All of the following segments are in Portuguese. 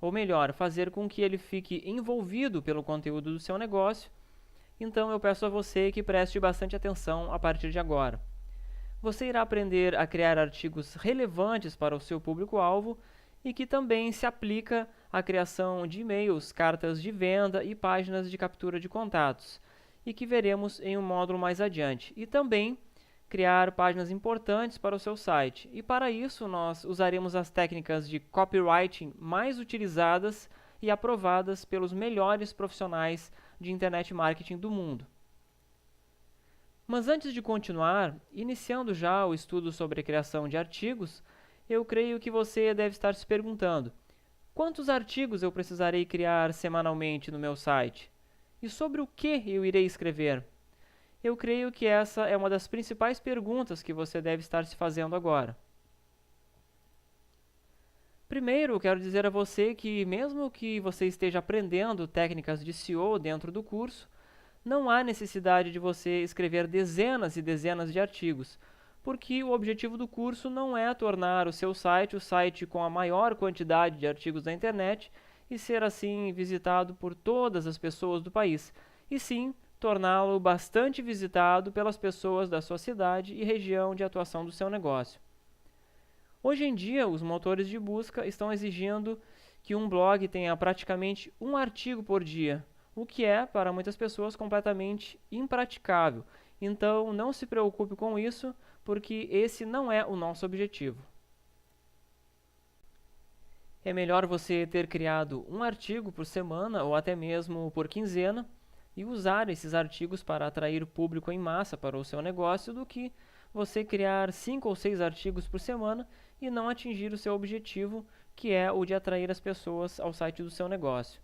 ou melhor, fazer com que ele fique envolvido pelo conteúdo do seu negócio. Então eu peço a você que preste bastante atenção a partir de agora. Você irá aprender a criar artigos relevantes para o seu público-alvo e que também se aplica à criação de e-mails, cartas de venda e páginas de captura de contatos, e que veremos em um módulo mais adiante. E também criar páginas importantes para o seu site. E para isso nós usaremos as técnicas de copywriting mais utilizadas e aprovadas pelos melhores profissionais de internet marketing do mundo. Mas antes de continuar, iniciando já o estudo sobre a criação de artigos, eu creio que você deve estar se perguntando: quantos artigos eu precisarei criar semanalmente no meu site? E sobre o que eu irei escrever? Eu creio que essa é uma das principais perguntas que você deve estar se fazendo agora. Primeiro, eu quero dizer a você que, mesmo que você esteja aprendendo técnicas de SEO dentro do curso, não há necessidade de você escrever dezenas e dezenas de artigos, porque o objetivo do curso não é tornar o seu site o site com a maior quantidade de artigos da internet e ser assim visitado por todas as pessoas do país, e sim torná-lo bastante visitado pelas pessoas da sua cidade e região de atuação do seu negócio. Hoje em dia, os motores de busca estão exigindo que um blog tenha praticamente um artigo por dia, o que é, para muitas pessoas, completamente impraticável. Então, não se preocupe com isso, porque esse não é o nosso objetivo. É melhor você ter criado um artigo por semana ou até mesmo por quinzena e usar esses artigos para atrair público em massa para o seu negócio do que você criar 5 ou 6 artigos por semana e não atingir o seu objetivo, que é o de atrair as pessoas ao site do seu negócio.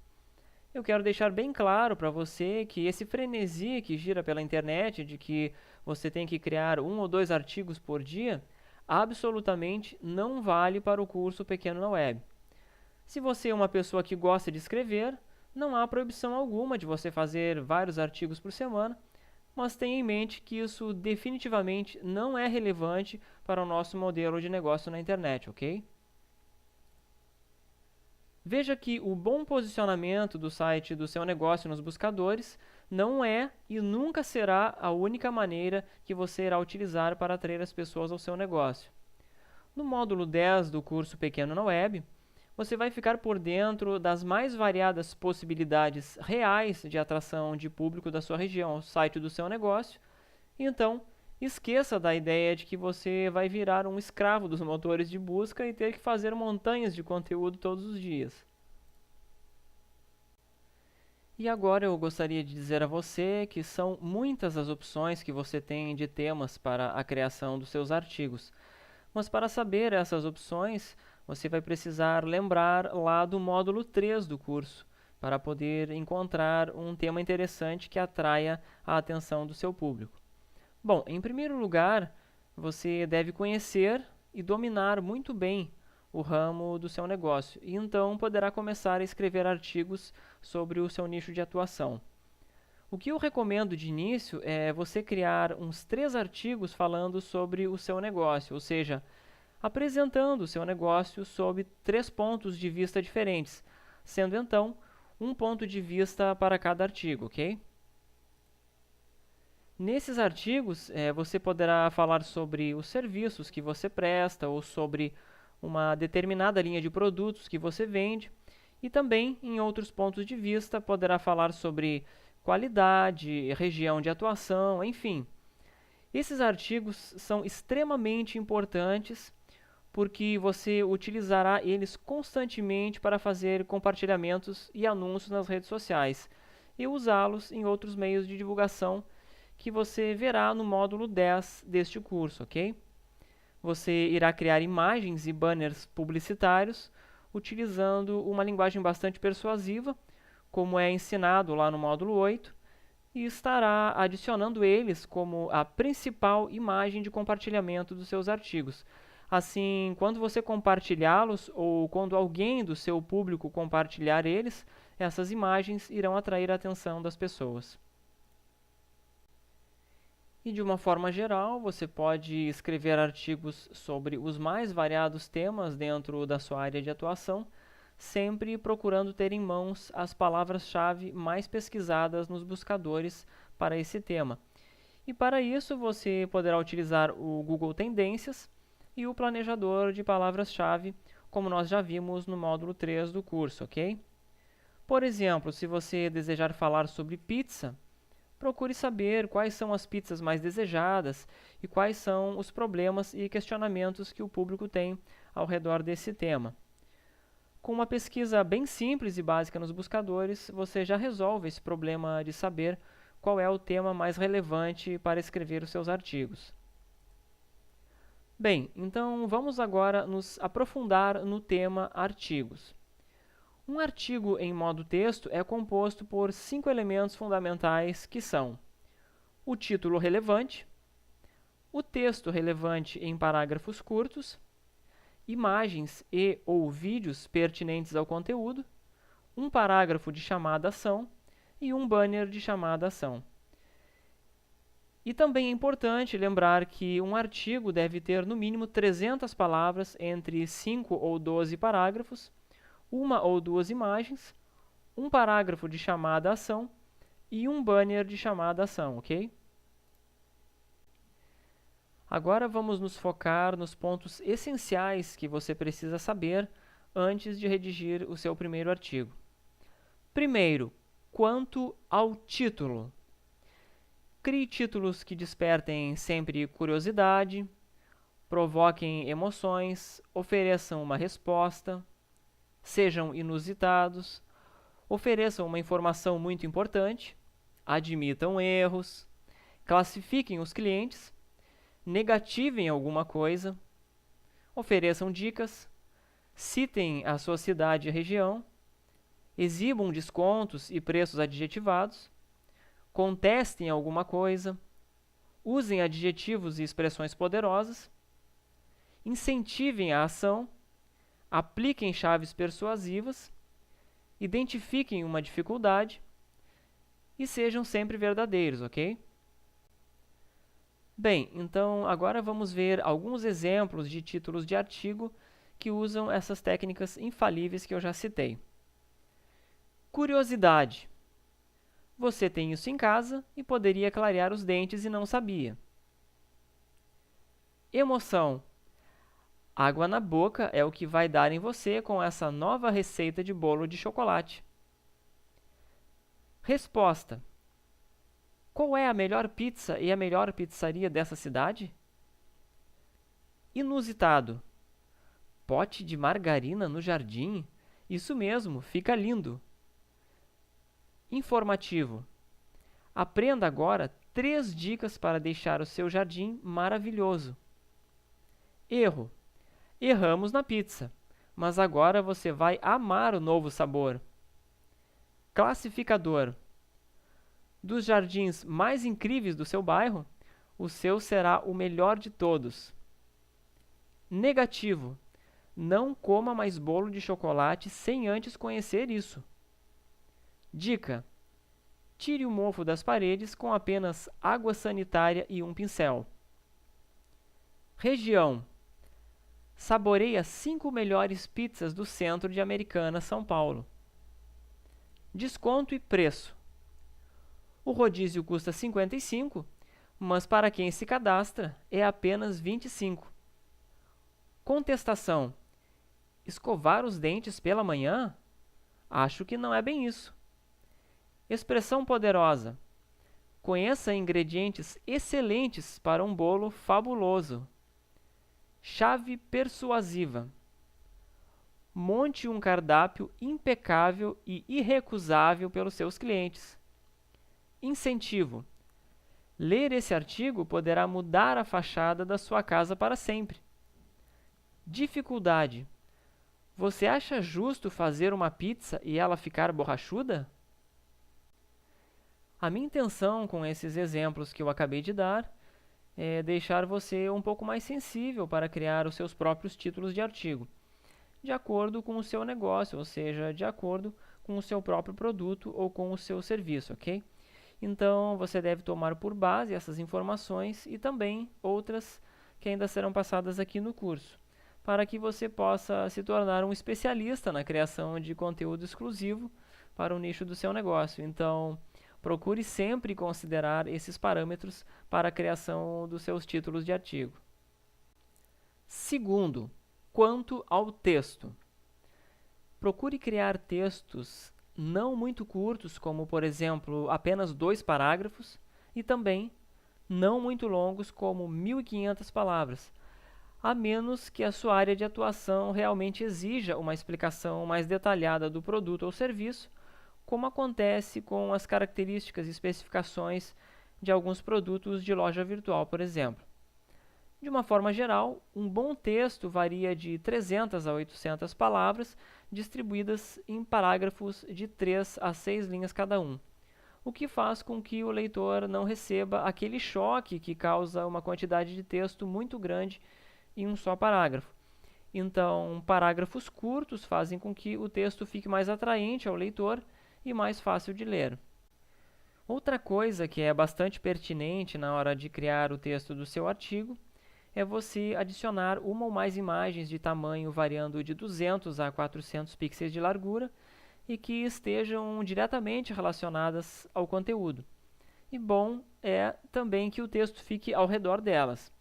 Eu quero deixar bem claro para você que esse frenesi que gira pela internet, de que você tem que criar 1 ou 2 artigos por dia, absolutamente não vale para o curso Pequeno na Web. Se você é uma pessoa que gosta de escrever, não há proibição alguma de você fazer vários artigos por semana, mas tenha em mente que isso definitivamente não é relevante para o nosso modelo de negócio na internet, ok? Veja que o bom posicionamento do site do seu negócio nos buscadores não é e nunca será a única maneira que você irá utilizar para atrair as pessoas ao seu negócio. No módulo 10 do curso Pequeno na Web, você vai ficar por dentro das mais variadas possibilidades reais de atração de público da sua região ao site do seu negócio. Então, esqueça da ideia de que você vai virar um escravo dos motores de busca e ter que fazer montanhas de conteúdo todos os dias. E agora eu gostaria de dizer a você que são muitas as opções que você tem de temas para a criação dos seus artigos. Mas para saber essas opções, você vai precisar lembrar lá do módulo 3 do curso, para poder encontrar um tema interessante que atraia a atenção do seu público. Bom, em primeiro lugar, você deve conhecer e dominar muito bem o ramo do seu negócio, e então poderá começar a escrever artigos sobre o seu nicho de atuação. O que eu recomendo de início é você criar uns 3 artigos falando sobre o seu negócio, ou seja, apresentando o seu negócio sob 3 pontos de vista diferentes, sendo então um ponto de vista para cada artigo, ok? Nesses artigos, você poderá falar sobre os serviços que você presta ou sobre uma determinada linha de produtos que você vende, e também, em outros pontos de vista, poderá falar sobre qualidade, região de atuação, enfim. Esses artigos são extremamente importantes porque você utilizará eles constantemente para fazer compartilhamentos e anúncios nas redes sociais e usá-los em outros meios de divulgação que você verá no módulo 10 deste curso, ok? Você irá criar imagens e banners publicitários utilizando uma linguagem bastante persuasiva, como é ensinado lá no módulo 8, e estará adicionando eles como a principal imagem de compartilhamento dos seus artigos. Assim, quando você compartilhá-los ou quando alguém do seu público compartilhar eles, essas imagens irão atrair a atenção das pessoas. E de uma forma geral, você pode escrever artigos sobre os mais variados temas dentro da sua área de atuação, sempre procurando ter em mãos as palavras-chave mais pesquisadas nos buscadores para esse tema. E para isso você poderá utilizar o Google Tendências e o planejador de palavras-chave, como nós já vimos no módulo 3 do curso, ok? Por exemplo, se você desejar falar sobre pizza, procure saber quais são as pizzas mais desejadas e quais são os problemas e questionamentos que o público tem ao redor desse tema. Com uma pesquisa bem simples e básica nos buscadores, você já resolve esse problema de saber qual é o tema mais relevante para escrever os seus artigos. Bem, então vamos agora nos aprofundar no tema artigos. Um artigo em modo texto é composto por 5 elementos fundamentais que são o título relevante, o texto relevante em parágrafos curtos, imagens e ou vídeos pertinentes ao conteúdo, um parágrafo de chamada à ação e um banner de chamada à ação. E também é importante lembrar que um artigo deve ter no mínimo 300 palavras entre 5 ou 12 parágrafos, uma ou duas imagens, um parágrafo de chamada à ação e um banner de chamada à ação, ok? Agora vamos nos focar nos pontos essenciais que você precisa saber antes de redigir o seu primeiro artigo. Primeiro, quanto ao título. Crie títulos que despertem sempre curiosidade, provoquem emoções, ofereçam uma resposta, sejam inusitados, ofereçam uma informação muito importante, admitam erros, classifiquem os clientes, negativem alguma coisa, ofereçam dicas, citem a sua cidade e região, exibam descontos e preços adjetivados, contestem alguma coisa, usem adjetivos e expressões poderosas, incentivem a ação, apliquem chaves persuasivas, identifiquem uma dificuldade e sejam sempre verdadeiros, ok? Bem, então agora vamos ver alguns exemplos de títulos de artigo que usam essas técnicas infalíveis que eu já citei. Curiosidade. Você tem isso em casa e poderia clarear os dentes e não sabia. Emoção. Água na boca é o que vai dar em você com essa nova receita de bolo de chocolate. Resposta. Qual é a melhor pizza e a melhor pizzaria dessa cidade? Inusitado. Pote de margarina no jardim? Isso mesmo, fica lindo. Informativo. Aprenda agora 3 dicas para deixar o seu jardim maravilhoso. Erro. Erramos na pizza, mas agora você vai amar o novo sabor. Classificador. Dos jardins mais incríveis do seu bairro, o seu será o melhor de todos. Negativo. Não coma mais bolo de chocolate sem antes conhecer isso. Dica. Tire o mofo das paredes com apenas água sanitária e um pincel. Região. Saboreie as 5 melhores pizzas do centro de Americana, São Paulo. Desconto e preço. O rodízio custa 55, mas para quem se cadastra é apenas 25. Contestação. Escovar os dentes pela manhã? Acho que não é bem isso. Expressão poderosa. Conheça ingredientes excelentes para um bolo fabuloso. Chave persuasiva. Monte um cardápio impecável e irrecusável pelos seus clientes. Incentivo. Ler esse artigo poderá mudar a fachada da sua casa para sempre. Dificuldade. Você acha justo fazer uma pizza e ela ficar borrachuda? A minha intenção com esses exemplos que eu acabei de dar é deixar você um pouco mais sensível para criar os seus próprios títulos de artigo, de acordo com o seu negócio, ou seja, de acordo com o seu próprio produto ou com o seu serviço, ok? Então, você deve tomar por base essas informações e também outras que ainda serão passadas aqui no curso, para que você possa se tornar um especialista na criação de conteúdo exclusivo para o nicho do seu negócio. Então, procure sempre considerar esses parâmetros para a criação dos seus títulos de artigo. Segundo, quanto ao texto. Procure criar textos não muito curtos, como, por exemplo, apenas 2 parágrafos, e também não muito longos, como 1.500 palavras, a menos que a sua área de atuação realmente exija uma explicação mais detalhada do produto ou serviço, como acontece com as características e especificações de alguns produtos de loja virtual, por exemplo. De uma forma geral, um bom texto varia de 300 a 800 palavras, distribuídas em parágrafos de 3 a 6 linhas cada um, o que faz com que o leitor não receba aquele choque que causa uma quantidade de texto muito grande em um só parágrafo. Então, parágrafos curtos fazem com que o texto fique mais atraente ao leitor e mais fácil de ler. Outra coisa que é bastante pertinente na hora de criar o texto do seu artigo é você adicionar uma ou mais imagens de tamanho variando de 200 a 400 pixels de largura e que estejam diretamente relacionadas ao conteúdo. E bom é também que o texto fique ao redor delas.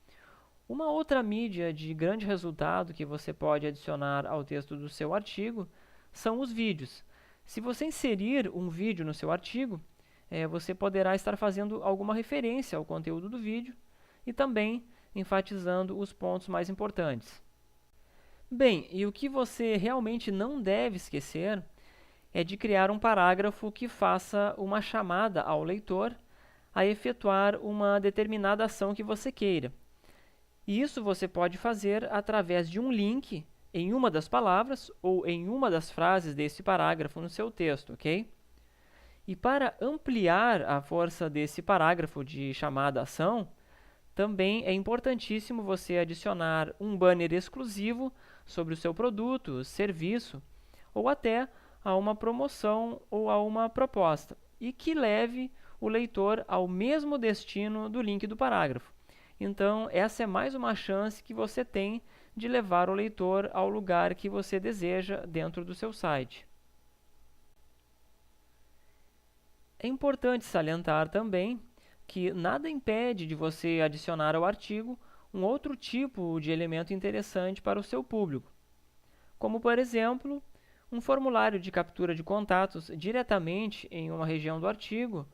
Uma outra mídia de grande resultado que você pode adicionar ao texto do seu artigo são os vídeos. Se você inserir um vídeo no seu artigo, você poderá estar fazendo alguma referência ao conteúdo do vídeo e também enfatizando os pontos mais importantes. Bem, e o que você realmente não deve esquecer é de criar um parágrafo que faça uma chamada ao leitor a efetuar uma determinada ação que você queira. E isso você pode fazer através de um link em uma das palavras ou em uma das frases desse parágrafo no seu texto, ok? E para ampliar a força desse parágrafo de chamada à ação, também é importantíssimo você adicionar um banner exclusivo sobre o seu produto, serviço, ou até a uma promoção ou a uma proposta, e que leve o leitor ao mesmo destino do link do parágrafo. Então, essa é mais uma chance que você tem de levar o leitor ao lugar que você deseja dentro do seu site. É importante salientar também que nada impede de você adicionar ao artigo um outro tipo de elemento interessante para o seu público, como, por exemplo, um formulário de captura de contatos diretamente em uma região do artigo,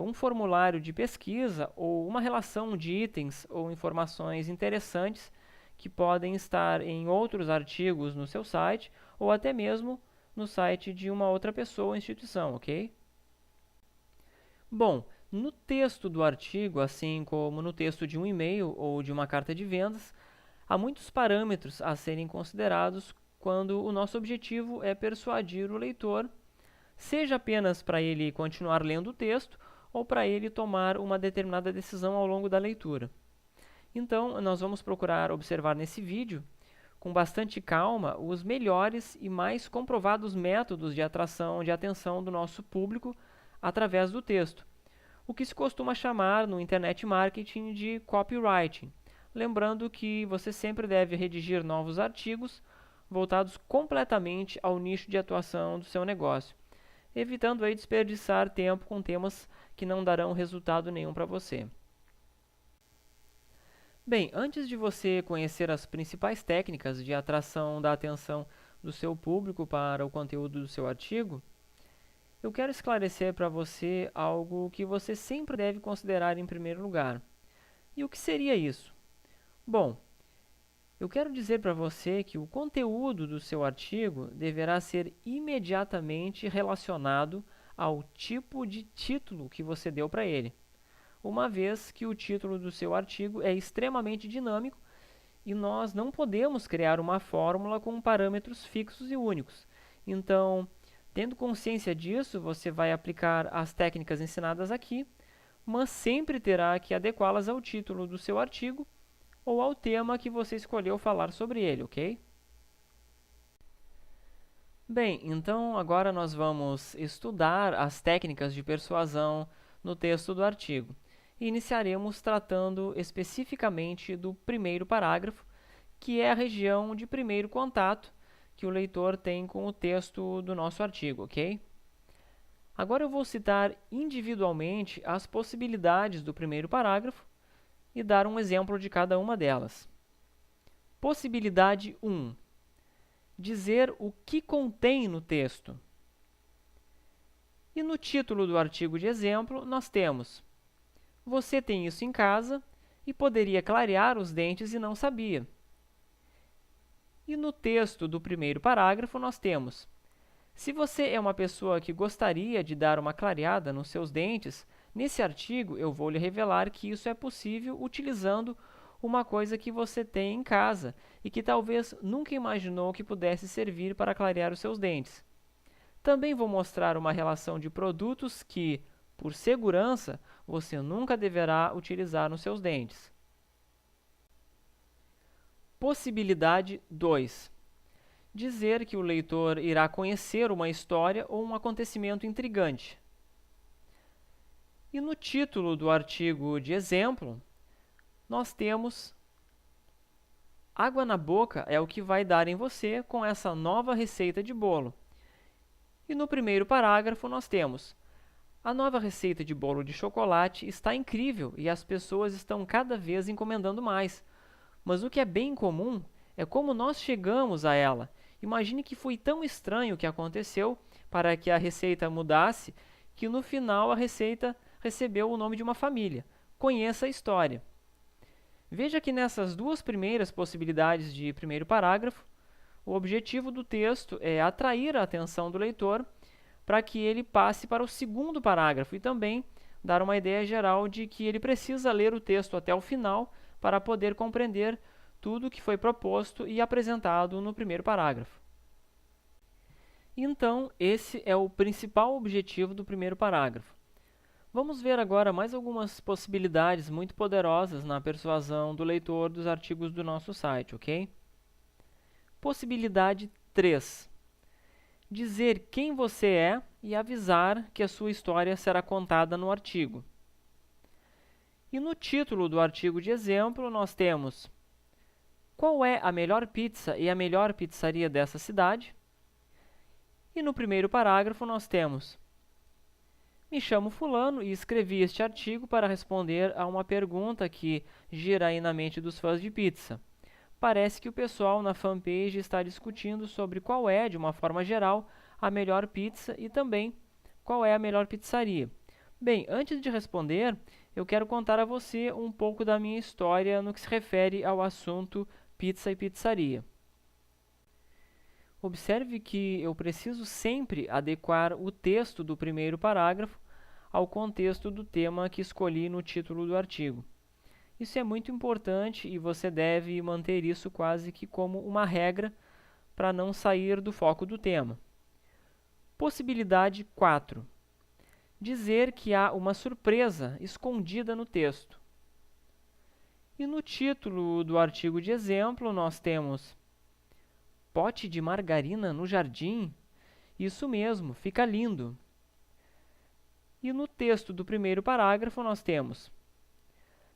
um formulário de pesquisa ou uma relação de itens ou informações interessantes que podem estar em outros artigos no seu site ou até mesmo no site de uma outra pessoa ou instituição, ok? Bom, no texto do artigo, assim como no texto de um e-mail ou de uma carta de vendas, há muitos parâmetros a serem considerados quando o nosso objetivo é persuadir o leitor, seja apenas para ele continuar lendo o texto ou para ele tomar uma determinada decisão ao longo da leitura. Então, nós vamos procurar observar nesse vídeo, com bastante calma, os melhores e mais comprovados métodos de atração de atenção do nosso público através do texto, o que se costuma chamar no Internet Marketing de copywriting. Lembrando que você sempre deve redigir novos artigos voltados completamente ao nicho de atuação do seu negócio, evitando aí desperdiçar tempo com temas que não darão resultado nenhum para você. Bem, antes de você conhecer as principais técnicas de atração da atenção do seu público para o conteúdo do seu artigo, eu quero esclarecer para você algo que você sempre deve considerar em primeiro lugar. E o que seria isso? Bom, eu quero dizer para você que o conteúdo do seu artigo deverá ser imediatamente relacionado ao tipo de título que você deu para ele, uma vez que o título do seu artigo é extremamente dinâmico e nós não podemos criar uma fórmula com parâmetros fixos e únicos. Então, tendo consciência disso, você vai aplicar as técnicas ensinadas aqui, mas sempre terá que adequá-las ao título do seu artigo ou ao tema que você escolheu falar sobre ele, ok? Bem, então agora nós vamos estudar as técnicas de persuasão no texto do artigo. E iniciaremos tratando especificamente do primeiro parágrafo, que é a região de primeiro contato que o leitor tem com o texto do nosso artigo, ok? Agora eu vou citar individualmente as possibilidades do primeiro parágrafo e dar um exemplo de cada uma delas. Possibilidade 1. Dizer o que contém no texto. E no título do artigo de exemplo, nós temos: você tem isso em casa e poderia clarear os dentes e não sabia. E no texto do primeiro parágrafo, nós temos: se você é uma pessoa que gostaria de dar uma clareada nos seus dentes, nesse artigo eu vou lhe revelar que isso é possível utilizando uma coisa que você tem em casa e que talvez nunca imaginou que pudesse servir para clarear os seus dentes. Também vou mostrar uma relação de produtos que, por segurança, você nunca deverá utilizar nos seus dentes. Possibilidade 2. Dizer que o leitor irá conhecer uma história ou um acontecimento intrigante. E no título do artigo de exemplo, nós temos: água na boca é o que vai dar em você com essa nova receita de bolo. E no primeiro parágrafo nós temos: a nova receita de bolo de chocolate está incrível e as pessoas estão cada vez encomendando mais. Mas o que é bem comum é como nós chegamos a ela. Imagine que foi tão estranho o que aconteceu para que a receita mudasse que no final a receita recebeu o nome de uma família. Conheça a história. Veja que nessas duas primeiras possibilidades de primeiro parágrafo, o objetivo do texto é atrair a atenção do leitor para que ele passe para o segundo parágrafo e também dar uma ideia geral de que ele precisa ler o texto até o final para poder compreender tudo o que foi proposto e apresentado no primeiro parágrafo. Então, esse é o principal objetivo do primeiro parágrafo. Vamos ver agora mais algumas possibilidades muito poderosas na persuasão do leitor dos artigos do nosso site, ok? Possibilidade 3. Dizer quem você é e avisar que a sua história será contada no artigo. E no título do artigo de exemplo, nós temos: qual é a melhor pizza e a melhor pizzaria dessa cidade? E no primeiro parágrafo nós temos: me chamo fulano e escrevi este artigo para responder a uma pergunta que gira aí na mente dos fãs de pizza. Parece que o pessoal na fanpage está discutindo sobre qual é, de uma forma geral, a melhor pizza e também qual é a melhor pizzaria. Bem, antes de responder, eu quero contar a você um pouco da minha história no que se refere ao assunto pizza e pizzaria. Observe que eu preciso sempre adequar o texto do primeiro parágrafo ao contexto do tema que escolhi no título do artigo. Isso é muito importante e você deve manter isso quase que como uma regra para não sair do foco do tema. Possibilidade 4. Dizer que há uma surpresa escondida no texto. E no título do artigo de exemplo nós temos: pote de margarina no jardim? Isso mesmo, fica lindo. E no texto do primeiro parágrafo nós temos: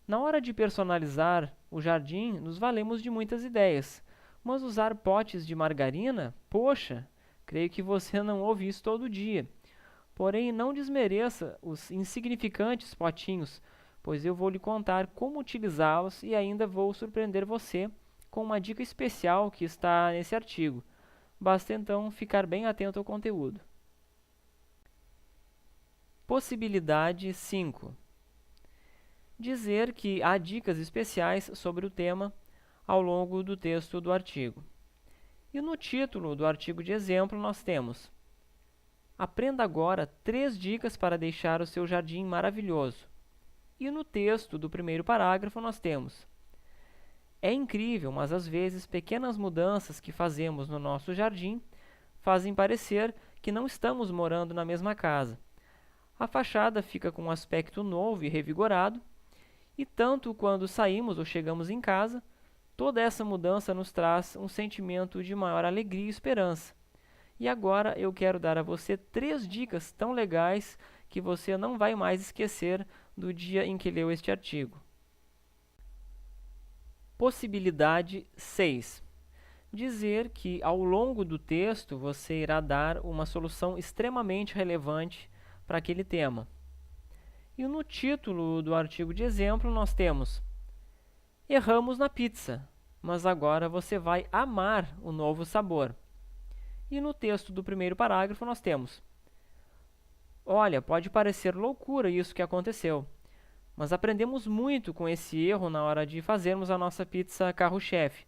na hora de personalizar o jardim, nos valemos de muitas ideias, mas usar potes de margarina? Poxa, creio que você não ouve isso todo dia. Porém, não desmereça os insignificantes potinhos, pois eu vou lhe contar como utilizá-los e ainda vou surpreender você com uma dica especial que está nesse artigo. Basta então ficar bem atento ao conteúdo. Possibilidade 5. Dizer que há dicas especiais sobre o tema ao longo do texto do artigo. E no título do artigo de exemplo nós temos: aprenda agora 3 dicas para deixar o seu jardim maravilhoso. E no texto do primeiro parágrafo nós temos: é incrível, mas às vezes pequenas mudanças que fazemos no nosso jardim fazem parecer que não estamos morando na mesma casa. A fachada fica com um aspecto novo e revigorado, e tanto quando saímos ou chegamos em casa, toda essa mudança nos traz um sentimento de maior alegria e esperança. E agora eu quero dar a você 3 dicas tão legais que você não vai mais esquecer do dia em que leu este artigo. Possibilidade 6. Dizer que ao longo do texto você irá dar uma solução extremamente relevante para aquele tema. E no título do artigo de exemplo nós temos: erramos na pizza, mas agora você vai amar o novo sabor. E no texto do primeiro parágrafo nós temos: olha, pode parecer loucura isso que aconteceu, mas aprendemos muito com esse erro na hora de fazermos a nossa pizza carro-chefe.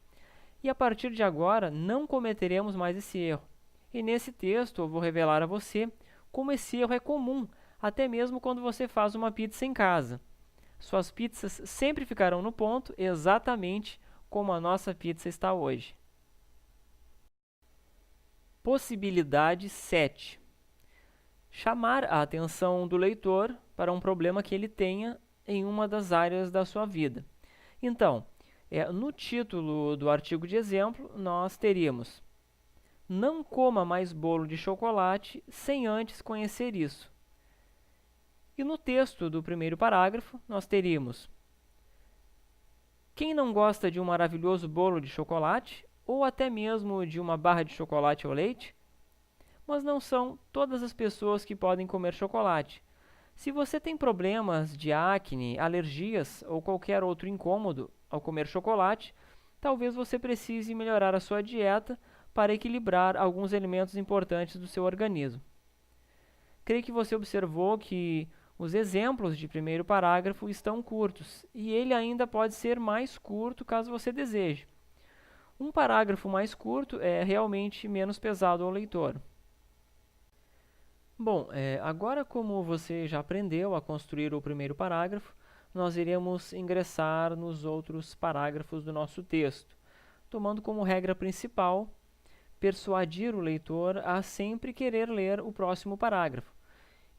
E a partir de agora não cometeremos mais esse erro. E nesse texto eu vou revelar a você como esse erro é comum, até mesmo quando você faz uma pizza em casa. Suas pizzas sempre ficarão no ponto, exatamente como a nossa pizza está hoje. Possibilidade 7. Chamar a atenção do leitor para um problema que ele tenha em uma das áreas da sua vida. Então, no título do artigo de exemplo, nós teríamos: não coma mais bolo de chocolate sem antes conhecer isso. E no texto do primeiro parágrafo, nós teríamos: quem não gosta de um maravilhoso bolo de chocolate, ou até mesmo de uma barra de chocolate ao leite? Mas não são todas as pessoas que podem comer chocolate. Se você tem problemas de acne, alergias ou qualquer outro incômodo ao comer chocolate, talvez você precise melhorar a sua dieta para equilibrar alguns elementos importantes do seu organismo. Creio que você observou que os exemplos de primeiro parágrafo estão curtos, e ele ainda pode ser mais curto caso você deseje. Um parágrafo mais curto é realmente menos pesado ao leitor. Bom, agora como você já aprendeu a construir o primeiro parágrafo, nós iremos ingressar nos outros parágrafos do nosso texto, tomando como regra principal persuadir o leitor a sempre querer ler o próximo parágrafo.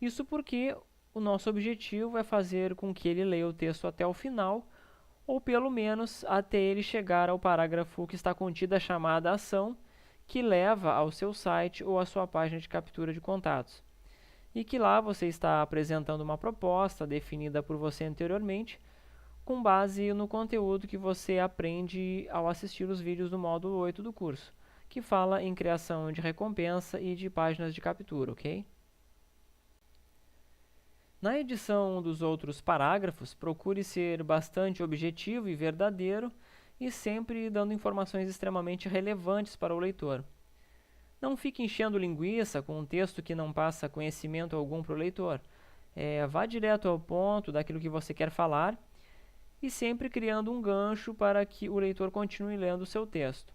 Isso porque o nosso objetivo é fazer com que ele leia o texto até o final, ou pelo menos até ele chegar ao parágrafo que está contida a chamada ação, que leva ao seu site ou à sua página de captura de contatos. E que lá você está apresentando uma proposta definida por você anteriormente, com base no conteúdo que você aprende ao assistir os vídeos do módulo 8 do curso, que fala em criação de recompensa e de páginas de captura, ok? Na edição dos outros parágrafos, procure ser bastante objetivo e verdadeiro e sempre dando informações extremamente relevantes para o leitor. Não fique enchendo linguiça com um texto que não passa conhecimento algum para o leitor. Vá direto ao ponto daquilo que você quer falar e sempre criando um gancho para que o leitor continue lendo o seu texto.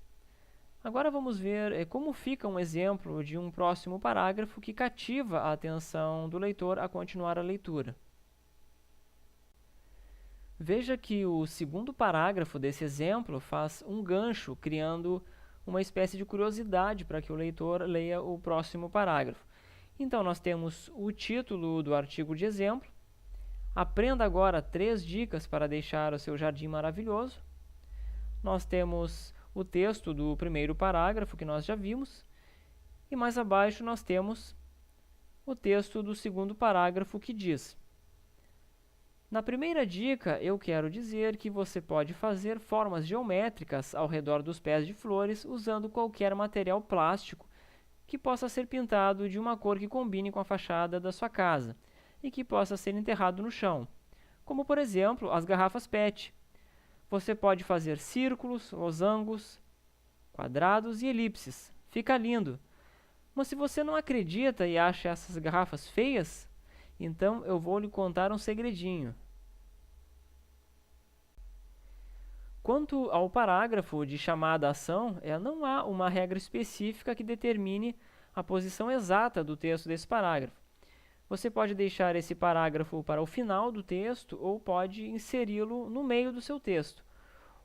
Agora vamos ver como fica um exemplo de um próximo parágrafo que cativa a atenção do leitor a continuar a leitura. Veja que o segundo parágrafo desse exemplo faz um gancho, criando uma espécie de curiosidade para que o leitor leia o próximo parágrafo. Então, nós temos o título do artigo de exemplo: aprenda agora 3 dicas para deixar o seu jardim maravilhoso. Nós temos o texto do primeiro parágrafo, que nós já vimos, e mais abaixo nós temos o texto do segundo parágrafo, que diz: na primeira dica, eu quero dizer que você pode fazer formas geométricas ao redor dos pés de flores usando qualquer material plástico que possa ser pintado de uma cor que combine com a fachada da sua casa e que possa ser enterrado no chão, como por exemplo as garrafas PET. Você pode fazer círculos, losangos, quadrados e elipses. Fica lindo. Mas se você não acredita e acha essas garrafas feias, então eu vou lhe contar um segredinho. Quanto ao parágrafo de chamada ação, não há uma regra específica que determine a posição exata do texto desse parágrafo. Você pode deixar esse parágrafo para o final do texto ou pode inseri-lo no meio do seu texto.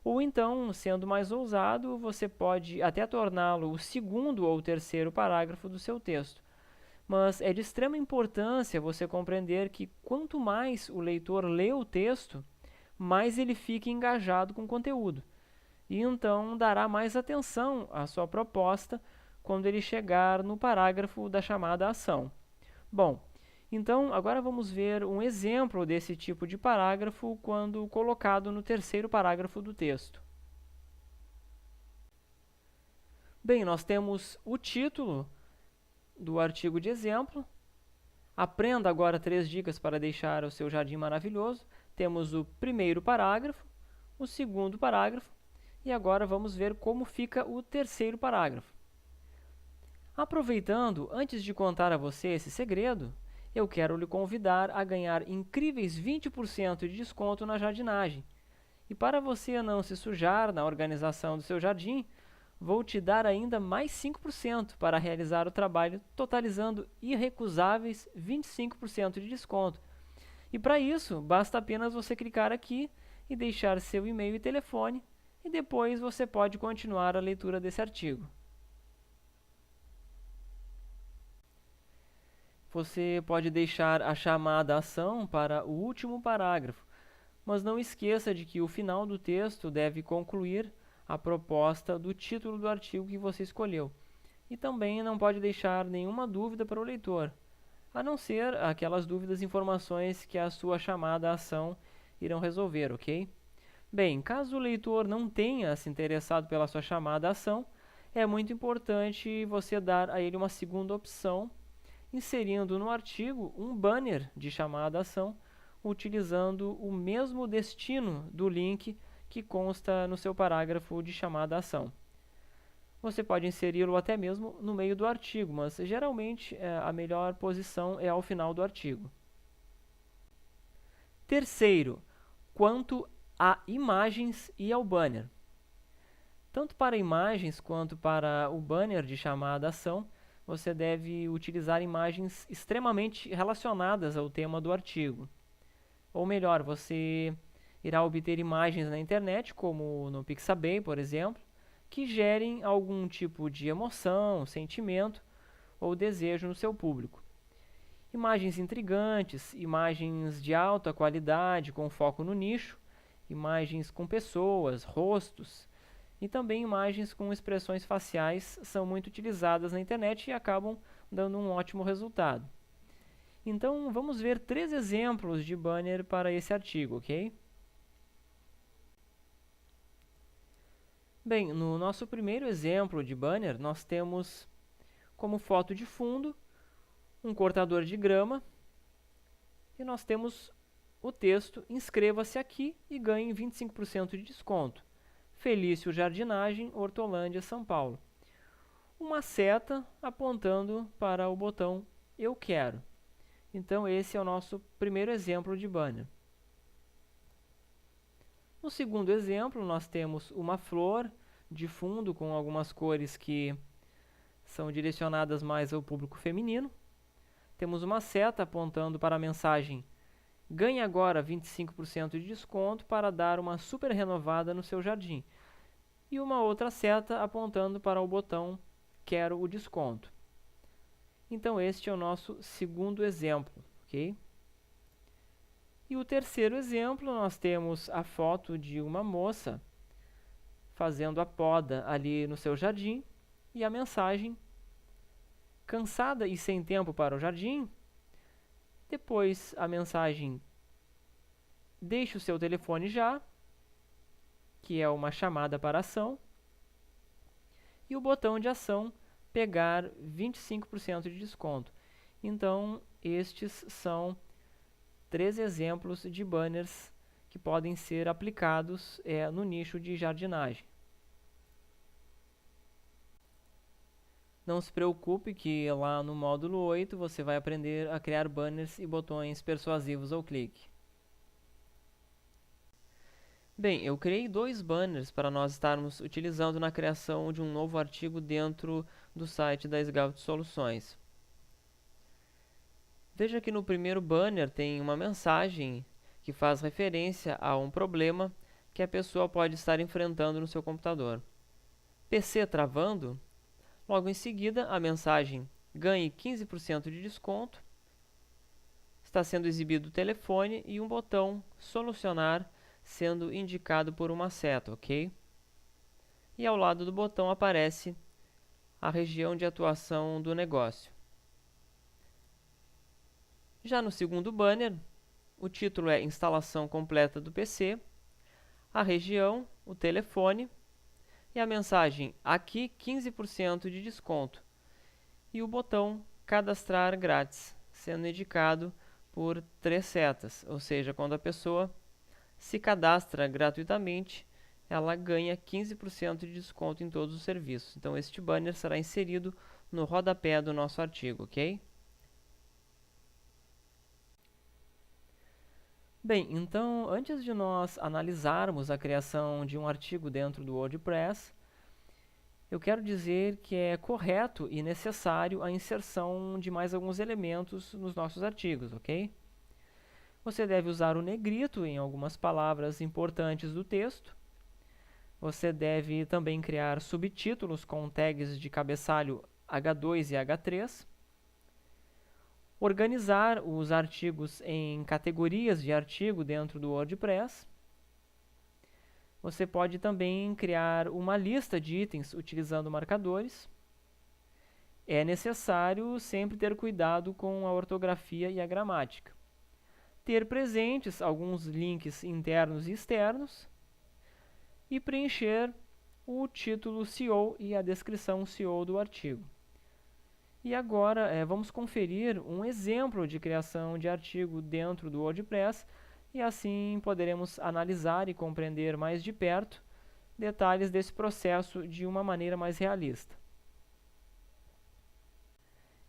Ou então, sendo mais ousado, você pode até torná-lo o segundo ou terceiro parágrafo do seu texto. Mas é de extrema importância você compreender que quanto mais o leitor lê o texto, mais ele fica engajado com o conteúdo. E então dará mais atenção à sua proposta quando ele chegar no parágrafo da chamada ação. Bom, então agora vamos ver um exemplo desse tipo de parágrafo quando colocado no terceiro parágrafo do texto. Bem, nós temos o título do artigo de exemplo. Aprenda agora 3 dicas para deixar o seu jardim maravilhoso. Temos o primeiro parágrafo, o segundo parágrafo e agora vamos ver como fica o terceiro parágrafo. Aproveitando, antes de contar a você esse segredo, eu quero lhe convidar a ganhar incríveis 20% de desconto na jardinagem. E para você não se sujar na organização do seu jardim, vou te dar ainda mais 5% para realizar o trabalho, totalizando irrecusáveis 25% de desconto. E para isso, basta apenas você clicar aqui e deixar seu e-mail e telefone, e depois você pode continuar a leitura desse artigo. Você pode deixar a chamada ação para o último parágrafo, mas não esqueça de que o final do texto deve concluir a proposta do título do artigo que você escolheu. E também não pode deixar nenhuma dúvida para o leitor, a não ser aquelas dúvidas e informações que a sua chamada à ação irão resolver, ok? Bem, caso o leitor não tenha se interessado pela sua chamada à ação, é muito importante você dar a ele uma segunda opção, inserindo no artigo um banner de chamada à ação, utilizando o mesmo destino do link que consta no seu parágrafo de chamada à ação. Você pode inseri-lo até mesmo no meio do artigo, mas geralmente a melhor posição é ao final do artigo. Terceiro, quanto a imagens e ao banner. Tanto para imagens quanto para o banner de chamada à ação, você deve utilizar imagens extremamente relacionadas ao tema do artigo. Ou melhor, você irá obter imagens na internet, como no Pixabay, por exemplo, que gerem algum tipo de emoção, sentimento ou desejo no seu público. Imagens intrigantes, imagens de alta qualidade com foco no nicho, imagens com pessoas, rostos e também imagens com expressões faciais são muito utilizadas na internet e acabam dando um ótimo resultado. Então, vamos ver 3 exemplos de banner para esse artigo, ok? Bem, no nosso primeiro exemplo de banner, nós temos como foto de fundo um cortador de grama e nós temos o texto "Inscreva-se aqui e ganhe 25% de desconto. Felício Jardinagem, Hortolândia, São Paulo." Uma seta apontando para o botão "Eu quero." Então, esse é o nosso primeiro exemplo de banner. No segundo exemplo, nós temos uma flor de fundo com algumas cores que são direcionadas mais ao público feminino. Temos uma seta apontando para a mensagem "Ganhe agora 25% de desconto para dar uma super renovada no seu jardim." E uma outra seta apontando para o botão "Quero o desconto." Então, este é o nosso segundo exemplo, ok? E o terceiro exemplo, nós temos a foto de uma moça fazendo a poda ali no seu jardim e a mensagem "Cansada e sem tempo para o jardim?" Depois a mensagem "Deixe o seu telefone já", que é uma chamada para ação, e o botão de ação "Pegar 25% de desconto." Então, estes são 3 exemplos de banners que podem ser aplicados no nicho de jardinagem. Não se preocupe que lá no módulo 8 você vai aprender a criar banners e botões persuasivos ao clique. Bem, eu criei 2 banners para nós estarmos utilizando na criação de um novo artigo dentro do site da Scout Soluções. Veja que no primeiro banner tem uma mensagem que faz referência a um problema que a pessoa pode estar enfrentando no seu computador. PC travando? Logo em seguida, a mensagem "Ganhe 15% de desconto." Está sendo exibido o telefone e um botão "Solucionar" sendo indicado por uma seta, ok? E ao lado do botão aparece a região de atuação do negócio. Já no segundo banner, o título é "Instalação completa do PC", a região, o telefone e a mensagem aqui 15% de desconto e o botão cadastrar grátis, sendo indicado por 3 setas, ou seja, quando a pessoa se cadastra gratuitamente, ela ganha 15% de desconto em todos os serviços. Então, este banner será inserido no rodapé do nosso artigo, ok? Bem, então, antes de nós analisarmos a criação de um artigo dentro do WordPress, eu quero dizer que é correto e necessário a inserção de mais alguns elementos nos nossos artigos, ok? Você deve usar o negrito em algumas palavras importantes do texto. Você deve também criar subtítulos com tags de cabeçalho H2 e H3. Organizar os artigos em categorias de artigo dentro do WordPress. Você pode também criar uma lista de itens utilizando marcadores. É necessário sempre ter cuidado com a ortografia e a gramática. Ter presentes alguns links internos e externos e preencher o título SEO e a descrição SEO do artigo. E agora vamos conferir um exemplo de criação de artigo dentro do WordPress e assim poderemos analisar e compreender mais de perto detalhes desse processo de uma maneira mais realista.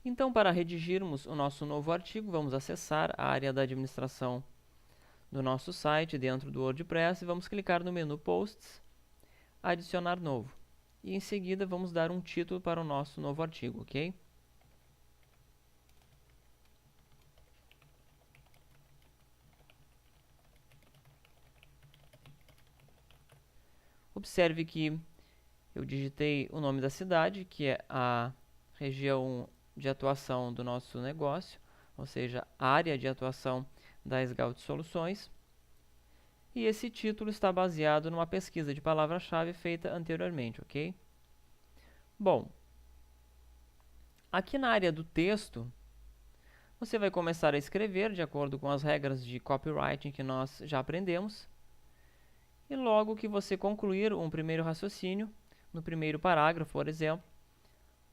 Então, para redigirmos o nosso novo artigo, vamos acessar a área da administração do nosso site dentro do WordPress e vamos clicar no menu Posts, Adicionar Novo. E em seguida vamos dar um título para o nosso novo artigo, ok? Observe que eu digitei o nome da cidade, que é a região de atuação do nosso negócio, ou seja, a área de atuação da Scout Soluções. E esse título está baseado numa pesquisa de palavra-chave feita anteriormente, ok? Bom, aqui na área do texto, você vai começar a escrever de acordo com as regras de copywriting que nós já aprendemos. E logo que você concluir um primeiro raciocínio, no primeiro parágrafo, por exemplo,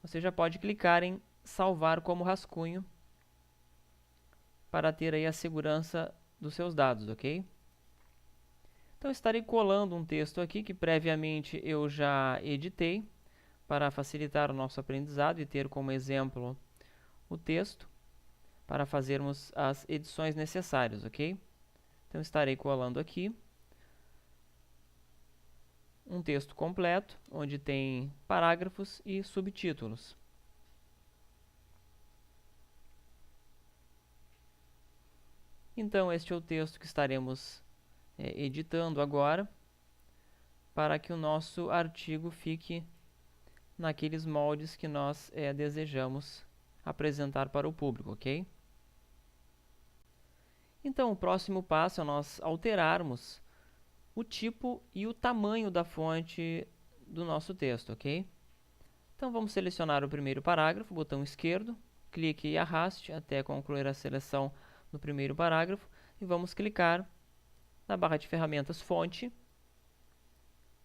você já pode clicar em salvar como rascunho para ter aí a segurança dos seus dados, ok? Então, estarei colando um texto aqui que previamente eu já editei para facilitar o nosso aprendizado e ter como exemplo o texto para fazermos as edições necessárias, ok? Então, estarei colando aqui um texto completo, onde tem parágrafos e subtítulos. Então, este é o texto que estaremos editando agora, para que o nosso artigo fique naqueles moldes que nós desejamos apresentar para o público, ok? Então, o próximo passo é nós alterarmos o tipo e o tamanho da fonte do nosso texto, ok? Então, vamos selecionar o primeiro parágrafo, botão esquerdo, clique e arraste até concluir a seleção no primeiro parágrafo e vamos clicar na barra de ferramentas Fonte.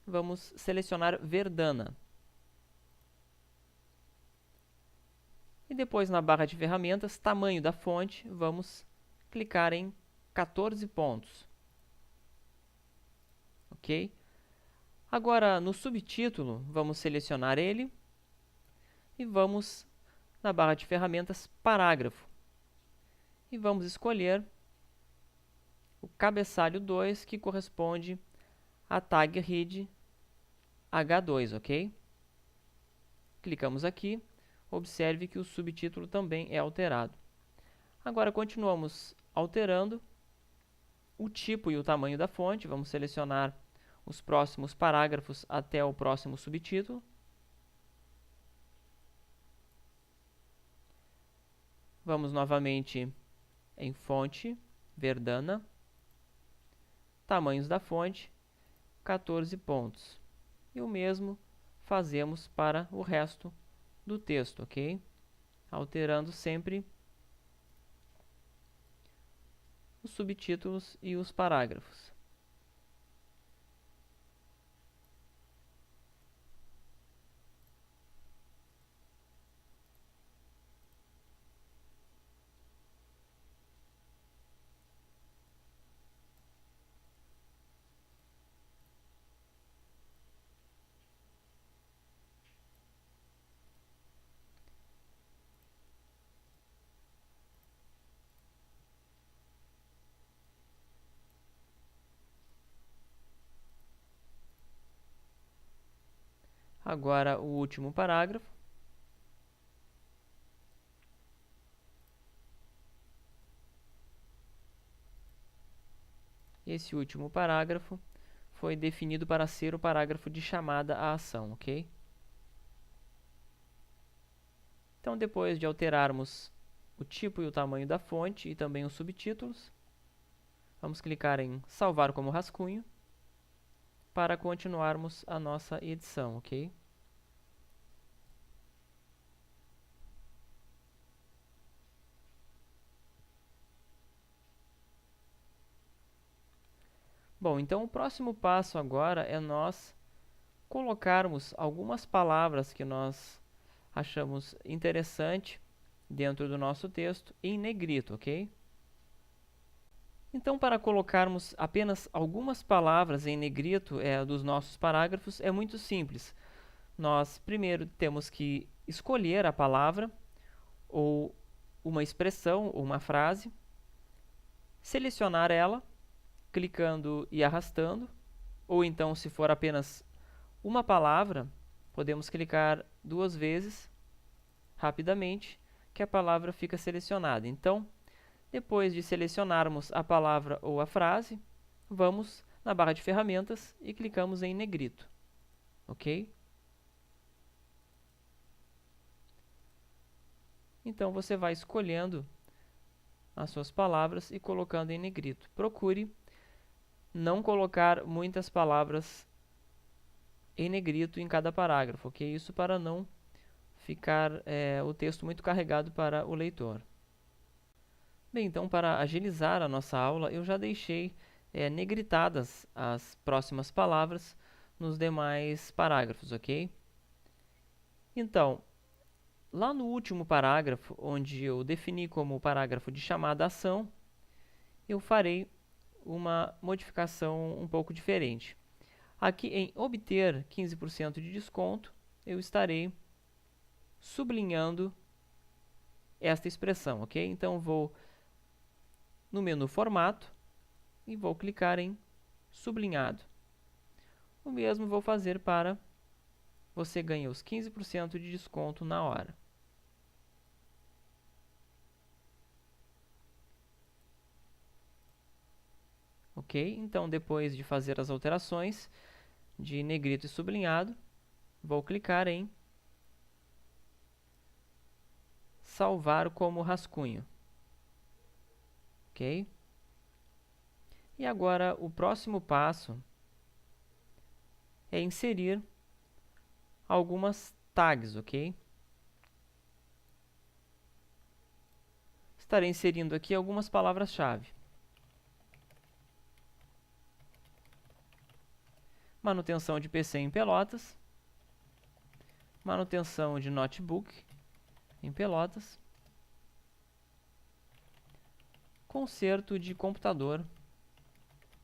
Vamos selecionar Verdana. E depois na barra de ferramentas, tamanho da fonte, vamos clicar em 14 pontos. Ok? Agora, no subtítulo, vamos selecionar ele e vamos na barra de ferramentas Parágrafo. E vamos escolher o cabeçalho 2, que corresponde à tag head H2, ok? Clicamos aqui, observe que o subtítulo também é alterado. Agora, continuamos alterando o tipo e o tamanho da fonte, vamos selecionar os próximos parágrafos até o próximo subtítulo. Vamos novamente em Fonte, Verdana, tamanhos da fonte, 14 pontos. E o mesmo fazemos para o resto do texto, ok? Alterando sempre os subtítulos e os parágrafos. Agora, o último parágrafo. Esse último parágrafo foi definido para ser o parágrafo de chamada à ação, ok? Então, depois de alterarmos o tipo e o tamanho da fonte e também os subtítulos, vamos clicar em salvar como rascunho para continuarmos a nossa edição, ok? Bom, então o próximo passo agora é nós colocarmos algumas palavras que nós achamos interessante dentro do nosso texto em negrito, ok? Então, para colocarmos apenas algumas palavras em negrito dos nossos parágrafos, é muito simples. Nós primeiro temos que escolher a palavra, ou uma expressão, ou uma frase, selecionar ela, clicando e arrastando, ou então, se for apenas uma palavra, podemos clicar 2 vezes, rapidamente, que a palavra fica selecionada. Então, depois de selecionarmos a palavra ou a frase, vamos na barra de ferramentas e clicamos em negrito, ok? Então, você vai escolhendo as suas palavras e colocando em negrito. Procure não colocar muitas palavras em negrito em cada parágrafo, ok? Isso para não ficar o texto muito carregado para o leitor. Bem, então, para agilizar a nossa aula, eu já deixei negritadas as próximas palavras nos demais parágrafos, ok? Então, lá no último parágrafo, onde eu defini como parágrafo de chamada à ação, eu farei uma modificação um pouco diferente. Aqui em obter 15% de desconto, eu estarei sublinhando esta expressão, ok? Então, vou no menu formato e vou clicar em sublinhado. O mesmo vou fazer para você ganhar os 15% de desconto na hora. Ok? Então, depois de fazer as alterações de negrito e sublinhado, vou clicar em salvar como rascunho. Ok? E agora, o próximo passo é inserir algumas tags, ok? Estarei inserindo aqui algumas palavras-chave. Manutenção de PC em Pelotas. Manutenção de notebook em Pelotas. Conserto de computador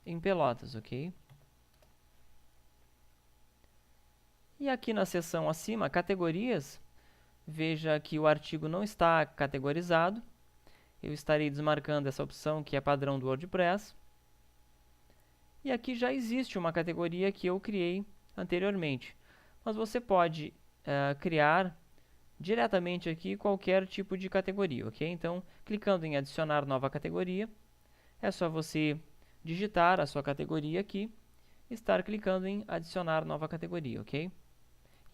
em Pelotas, ok? E aqui na seção acima, categorias, veja que o artigo não está categorizado. Eu estarei desmarcando essa opção que é padrão do WordPress. E aqui já existe uma categoria que eu criei anteriormente. Mas você pode criar diretamente aqui qualquer tipo de categoria, ok? Então, clicando em adicionar nova categoria, é só você digitar a sua categoria aqui e estar clicando em adicionar nova categoria, ok?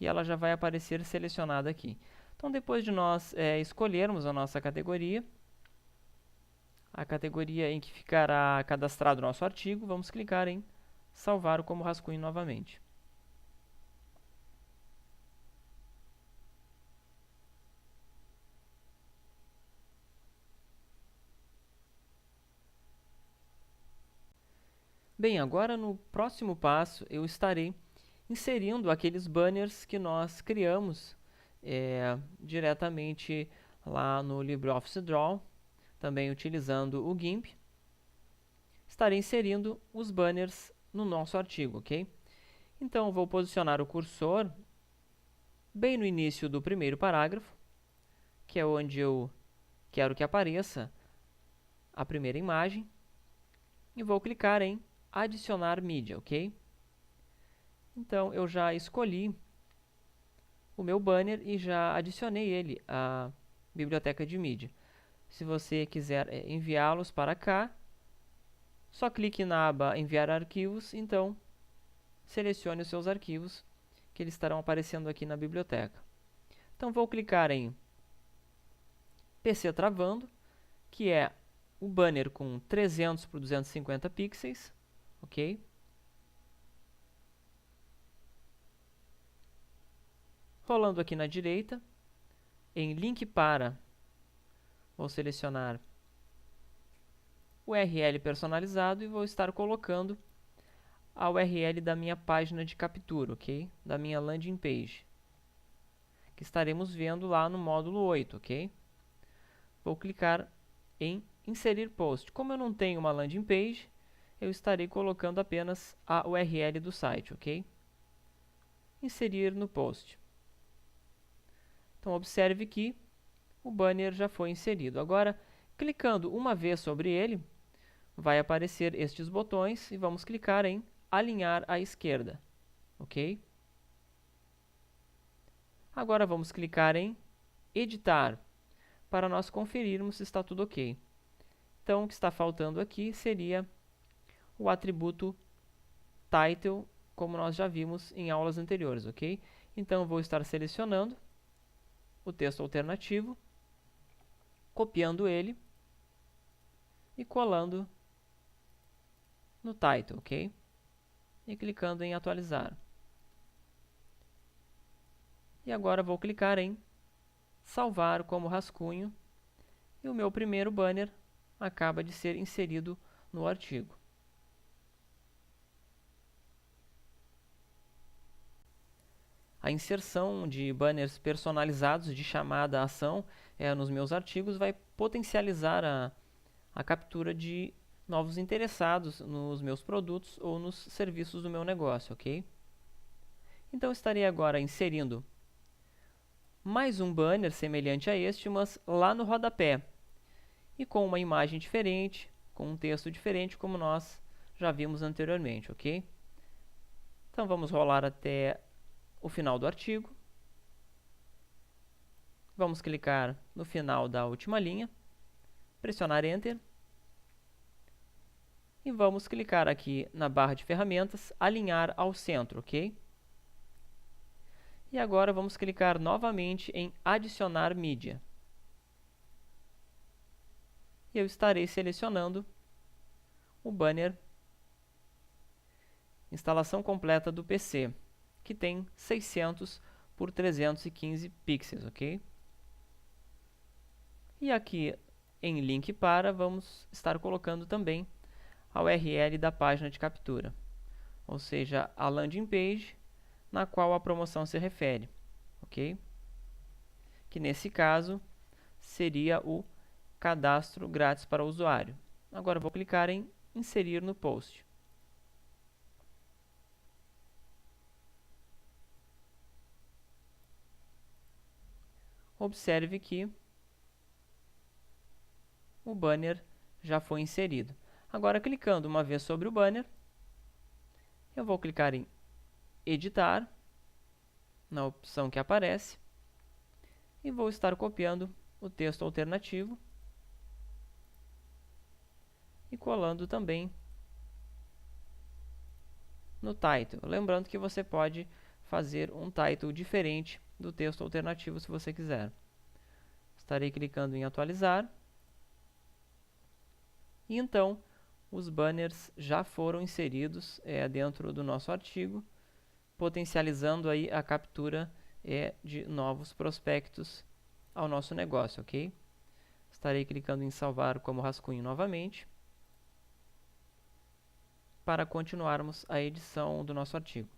E ela já vai aparecer selecionada aqui. Então, depois de nós escolhermos a nossa categoria, a categoria em que ficará cadastrado o nosso artigo, vamos clicar em salvar como rascunho novamente. Bem, agora no próximo passo eu estarei inserindo aqueles banners que nós criamos diretamente lá no LibreOffice Draw, também utilizando o GIMP. Estarei inserindo os banners no nosso artigo, ok? Então, vou posicionar o cursor bem no início do primeiro parágrafo, que é onde eu quero que apareça a primeira imagem, e vou clicar em adicionar mídia, ok? Então, eu já escolhi o meu banner e já adicionei ele à biblioteca de mídia. Se você quiser enviá-los para cá, só clique na aba Enviar arquivos, então selecione os seus arquivos, que eles estarão aparecendo aqui na biblioteca. Então vou clicar em PC travando, que é o banner com 300 por 250 pixels, ok? Rolando aqui na direita, em link para, vou selecionar o URL personalizado e vou estar colocando a URL da minha página de captura, ok? Da minha landing page, que estaremos vendo lá no módulo 8, ok? Vou clicar em inserir post. Como eu não tenho uma landing page, eu estarei colocando apenas a URL do site, ok? Inserir no post. Então observe que o banner já foi inserido. Agora, clicando uma vez sobre ele, vai aparecer estes botões e vamos clicar em alinhar à esquerda, ok? Agora vamos clicar em editar, para nós conferirmos se está tudo ok. Então, o que está faltando aqui seria o atributo title, como nós já vimos em aulas anteriores, ok? Então, vou estar selecionando o texto alternativo, copiando ele e colando no title, ok? E clicando em atualizar. E agora vou clicar em salvar como rascunho e o meu primeiro banner acaba de ser inserido no artigo. A inserção de banners personalizados de chamada à ação nos meus artigos vai potencializar a captura de novos interessados nos meus produtos ou nos serviços do meu negócio, ok? Então, estarei agora inserindo mais um banner semelhante a este, mas lá no rodapé, e com uma imagem diferente, com um texto diferente, como nós já vimos anteriormente, ok? Então, vamos rolar até o final do artigo. Vamos clicar no final da última linha, pressionar Enter, e vamos clicar aqui na barra de ferramentas, alinhar ao centro, ok? E agora vamos clicar novamente em adicionar mídia. E eu estarei selecionando o banner instalação completa do PC, que tem 600 por 315 pixels, ok? E aqui em link para, vamos estar colocando também a URL da página de captura, ou seja, a landing page na qual a promoção se refere, ok? Que nesse caso seria o cadastro grátis para o usuário. Agora vou clicar em inserir no post. Observe que o banner já foi inserido. Agora, clicando uma vez sobre o banner, eu vou clicar em editar, na opção que aparece, e vou estar copiando o texto alternativo e colando também no title. Lembrando que você pode fazer um title diferente do texto alternativo se você quiser. Estarei clicando em atualizar. E então, os banners já foram inseridos dentro do nosso artigo, potencializando aí a captura de novos prospectos ao nosso negócio, ok? Estarei clicando em salvar como rascunho novamente, para continuarmos a edição do nosso artigo.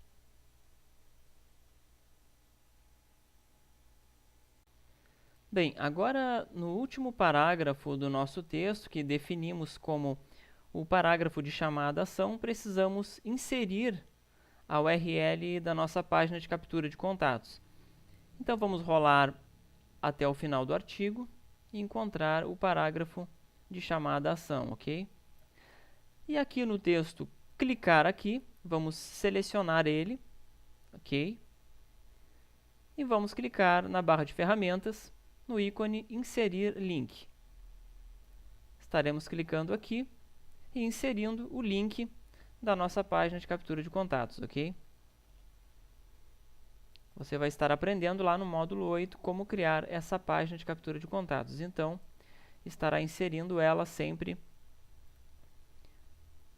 Bem, agora no último parágrafo do nosso texto, que definimos como o parágrafo de chamada à ação, precisamos inserir a URL da nossa página de captura de contatos. Então vamos rolar até o final do artigo e encontrar o parágrafo de chamada à ação, ok? E aqui no texto, clicar aqui, vamos selecionar ele, ok? e vamos clicar na barra de ferramentas, no ícone Inserir link. Estaremos clicando aqui e inserindo o link da nossa página de captura de contatos, ok? Você vai estar aprendendo lá no módulo 8 como criar essa página de captura de contatos. Então, estará inserindo ela sempre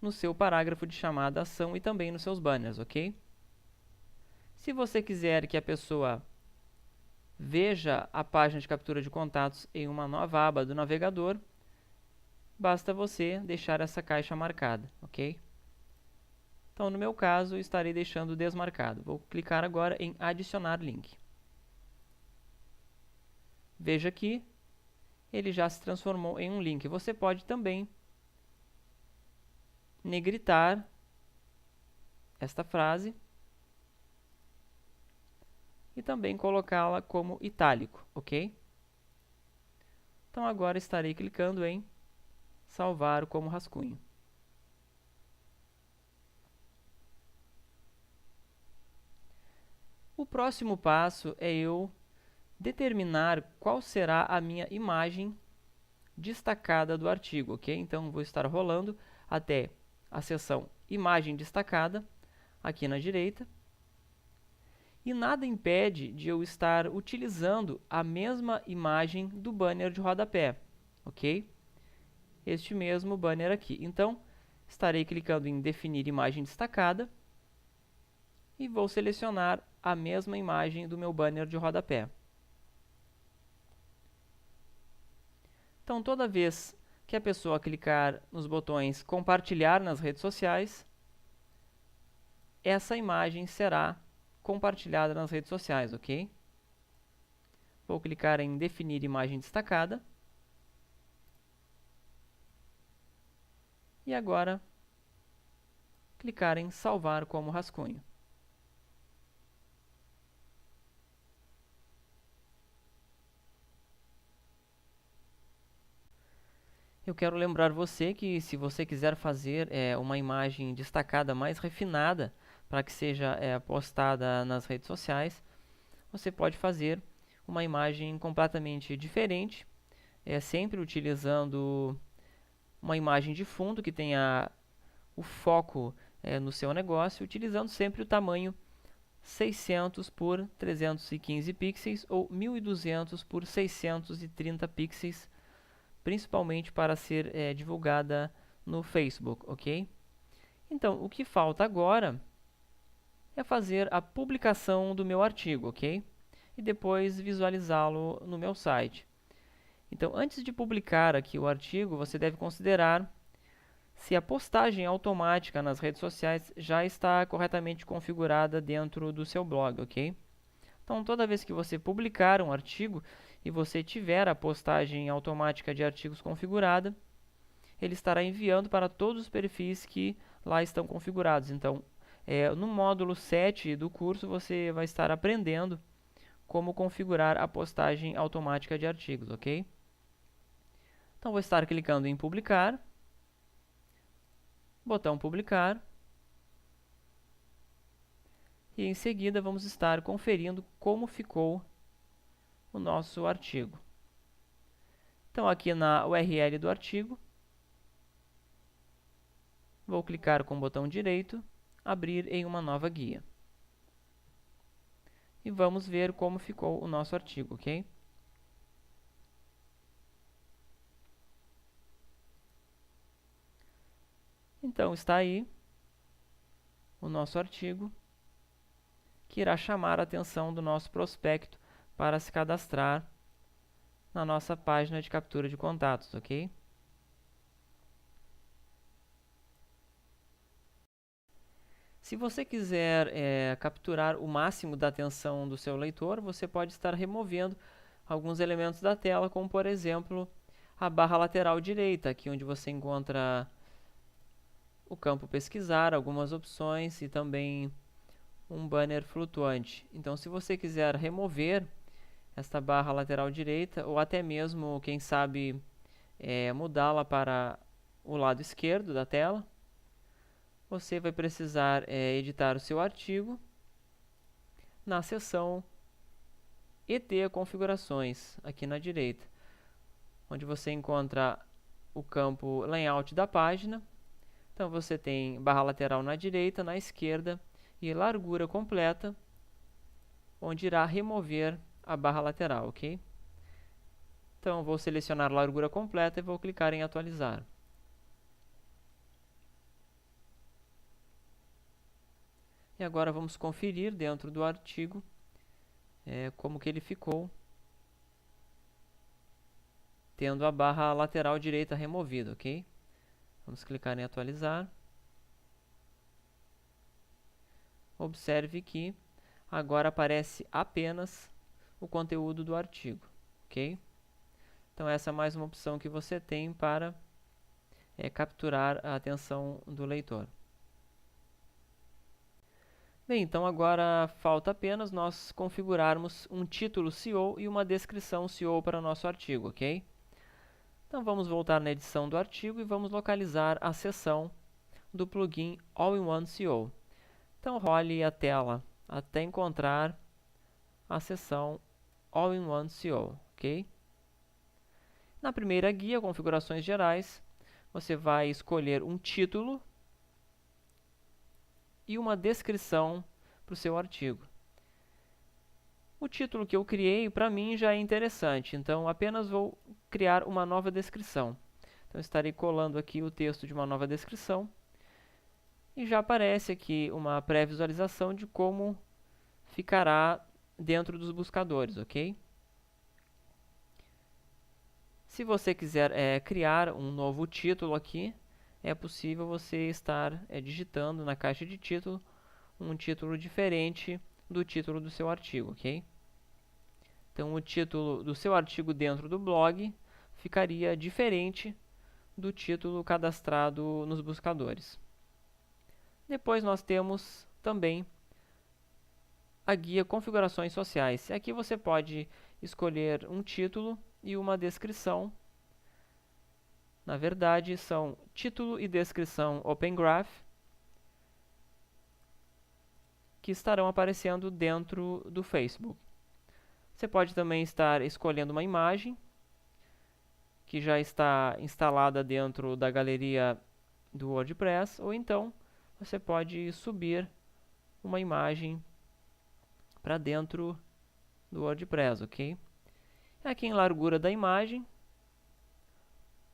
no seu parágrafo de chamada à ação e também nos seus banners, ok? Se você quiser que a pessoa veja a página de captura de contatos em uma nova aba do navegador, basta você deixar essa caixa marcada, ok? Então, no meu caso, estarei deixando desmarcado. Vou clicar agora em adicionar link. Veja que ele já se transformou em um link. Você pode também negritar esta frase e também colocá-la como itálico, ok? Então, agora estarei clicando em salvar como rascunho. O próximo passo é eu determinar qual será a minha imagem destacada do artigo, ok? Então, vou estar rolando até a seção Imagem Destacada, aqui na direita. E nada impede de eu estar utilizando a mesma imagem do banner de rodapé, ok? Este mesmo banner aqui. Então, estarei clicando em Definir Imagem Destacada e vou selecionar a mesma imagem do meu banner de rodapé. Então, toda vez que a pessoa clicar nos botões Compartilhar nas redes sociais, essa imagem será compartilhada nas redes sociais, ok? Vou clicar em Definir Imagem Destacada. E agora, clicar em Salvar como rascunho. Eu quero lembrar você que se você quiser fazer uma imagem destacada mais refinada para que seja postada nas redes sociais, você pode fazer uma imagem completamente diferente, sempre utilizando uma imagem de fundo que tenha o foco no seu negócio, utilizando sempre o tamanho 600 por 315 pixels ou 1200 por 630 pixels, principalmente para ser divulgada no Facebook, ok? Então, o que falta agora é fazer a publicação do meu artigo, ok? E depois visualizá-lo no meu site. Então, antes de publicar aqui o artigo, você deve considerar se a postagem automática nas redes sociais já está corretamente configurada dentro do seu blog, ok? Então, toda vez que você publicar um artigo e você tiver a postagem automática de artigos configurada, ele estará enviando para todos os perfis que lá estão configurados. Então, no módulo 7 do curso, você vai estar aprendendo como configurar a postagem automática de artigos, ok? Então, vou estar clicando em publicar, botão publicar, e em seguida vamos estar conferindo como ficou o nosso artigo. Então, aqui na URL do artigo, vou clicar com o botão direito, abrir em uma nova guia. E vamos ver como ficou o nosso artigo, ok? Então, está aí o nosso artigo, que irá chamar a atenção do nosso prospecto para se cadastrar na nossa página de captura de contatos, ok? Se você quiser capturar o máximo da atenção do seu leitor, você pode estar removendo alguns elementos da tela, como por exemplo a barra lateral direita, aqui onde você encontra o campo pesquisar, algumas opções e também um banner flutuante. Então, se você quiser remover esta barra lateral direita, ou até mesmo, quem sabe, mudá-la para o lado esquerdo da tela, você vai precisar editar o seu artigo na seção e ter configurações aqui na direita, onde você encontra o campo layout da página. Então você tem barra lateral na direita, na esquerda e largura completa, onde irá remover a barra lateral, ok? Então vou selecionar largura completa e vou clicar em atualizar. E agora vamos conferir dentro do artigo como que ele ficou, tendo a barra lateral direita removida, ok? Vamos clicar em atualizar. Observe que agora aparece apenas o conteúdo do artigo, ok? Então essa é mais uma opção que você tem para capturar a atenção do leitor. Bem, então agora falta apenas nós configurarmos um título SEO e uma descrição SEO para o nosso artigo, ok? Então vamos voltar na edição do artigo e vamos localizar a seção do plugin All-in-One SEO. Então role a tela até encontrar a seção All-in-One SEO, ok? Na primeira guia, configurações gerais, você vai escolher um título e uma descrição para o seu artigo. O título que eu criei, para mim, já é interessante, então apenas vou criar uma nova descrição. Então estarei colando aqui o texto de uma nova descrição e já aparece aqui uma pré-visualização de como ficará dentro dos buscadores, ok? Se você quiser criar um novo título aqui, é possível você estar digitando na caixa de título um título diferente do título do seu artigo, ok? Então, o título do seu artigo dentro do blog ficaria diferente do título cadastrado nos buscadores. Depois nós temos também a guia Configurações Sociais. Aqui você pode escolher um título e uma descrição. Na verdade, são título e descrição Open Graph, que estarão aparecendo dentro do Facebook. Você pode também estar escolhendo uma imagem, que já está instalada dentro da galeria do WordPress, ou então você pode subir uma imagem para dentro do WordPress, ok? Aqui em largura da imagem,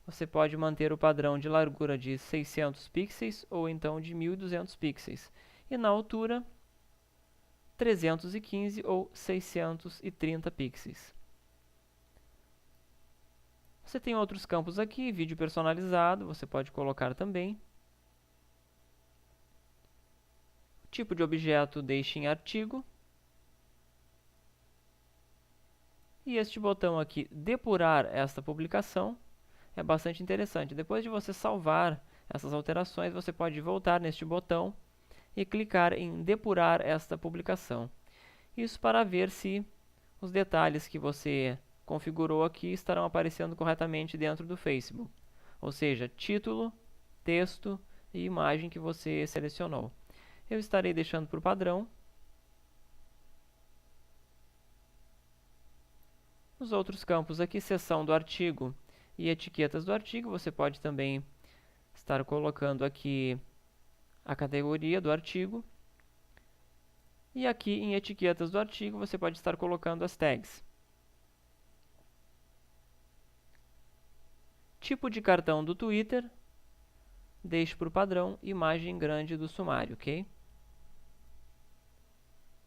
você pode manter o padrão de largura de 600 pixels ou então de 1200 pixels. E na altura, 315 ou 630 pixels. Você tem outros campos aqui, vídeo personalizado, você pode colocar também. Tipo de objeto deixe em artigo. E este botão aqui, depurar esta publicação, é bastante interessante. Depois de você salvar essas alterações, você pode voltar neste botão e clicar em depurar esta publicação. Isso para ver se os detalhes que você configurou aqui estarão aparecendo corretamente dentro do Facebook. Ou seja, título, texto e imagem que você selecionou. Eu estarei deixando por padrão. Nos outros campos aqui, seção do artigo e etiquetas do artigo, você pode também estar colocando aqui a categoria do artigo. E aqui em etiquetas do artigo, você pode estar colocando as tags. Tipo de cartão do Twitter, deixe por padrão, imagem grande do sumário, ok?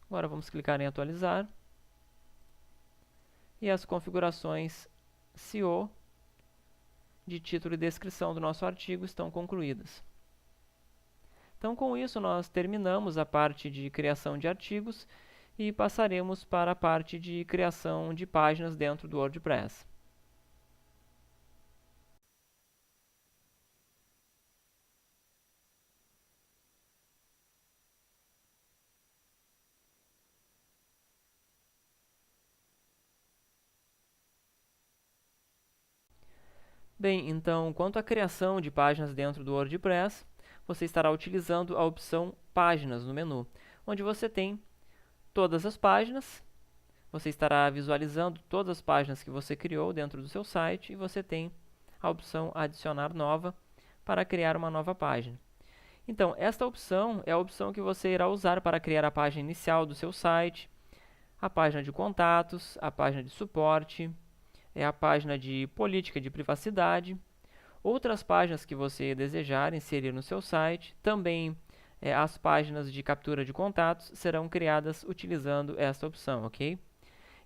Agora vamos clicar em atualizar. E as configurações SEO de título e descrição do nosso artigo estão concluídas. Então, com isso, nós terminamos a parte de criação de artigos e passaremos para a parte de criação de páginas dentro do WordPress. Bem, então, quanto à criação de páginas dentro do WordPress, você estará utilizando a opção Páginas no menu, onde você tem todas as páginas. você estará visualizando todas as páginas que você criou dentro do seu site e você tem a opção adicionar nova para criar uma nova página. Então, esta opção é a opção que você irá usar para criar a página inicial do seu site, a página de contatos, a página de suporte, a página de política de privacidade, outras páginas que você desejar inserir no seu site, também as páginas de captura de contatos serão criadas utilizando esta opção, ok?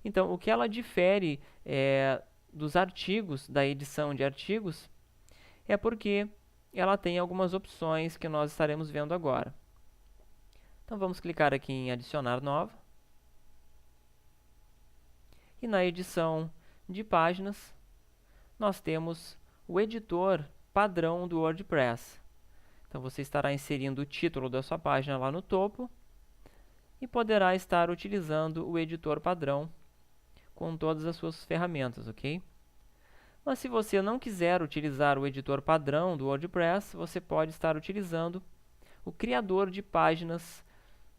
Então, o que ela difere dos artigos, da edição de artigos, é porque ela tem algumas opções que nós estaremos vendo agora. Então, vamos clicar aqui em adicionar nova. E na edição de páginas, nós temos o editor padrão do WordPress. Então, você estará inserindo o título da sua página lá no topo e poderá estar utilizando o editor padrão com todas as suas ferramentas, ok? Mas se você não quiser utilizar o editor padrão do WordPress, você pode estar utilizando o criador de páginas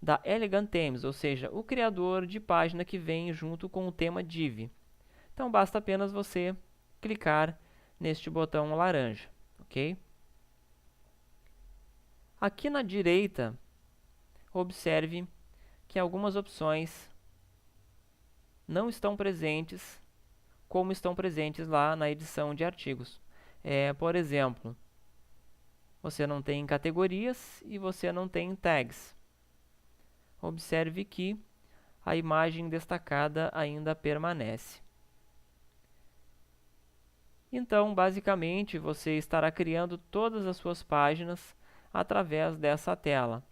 da Elegant Themes, ou seja, o criador de página que vem junto com o tema Div. Então, basta apenas você clicar neste botão laranja, ok? Aqui na direita, observe que algumas opções não estão presentes como estão presentes lá na edição de artigos. Por exemplo, você não tem categorias e você não tem tags. Observe que a imagem destacada ainda permanece. Então, basicamente, você estará criando todas as suas páginas através dessa tela.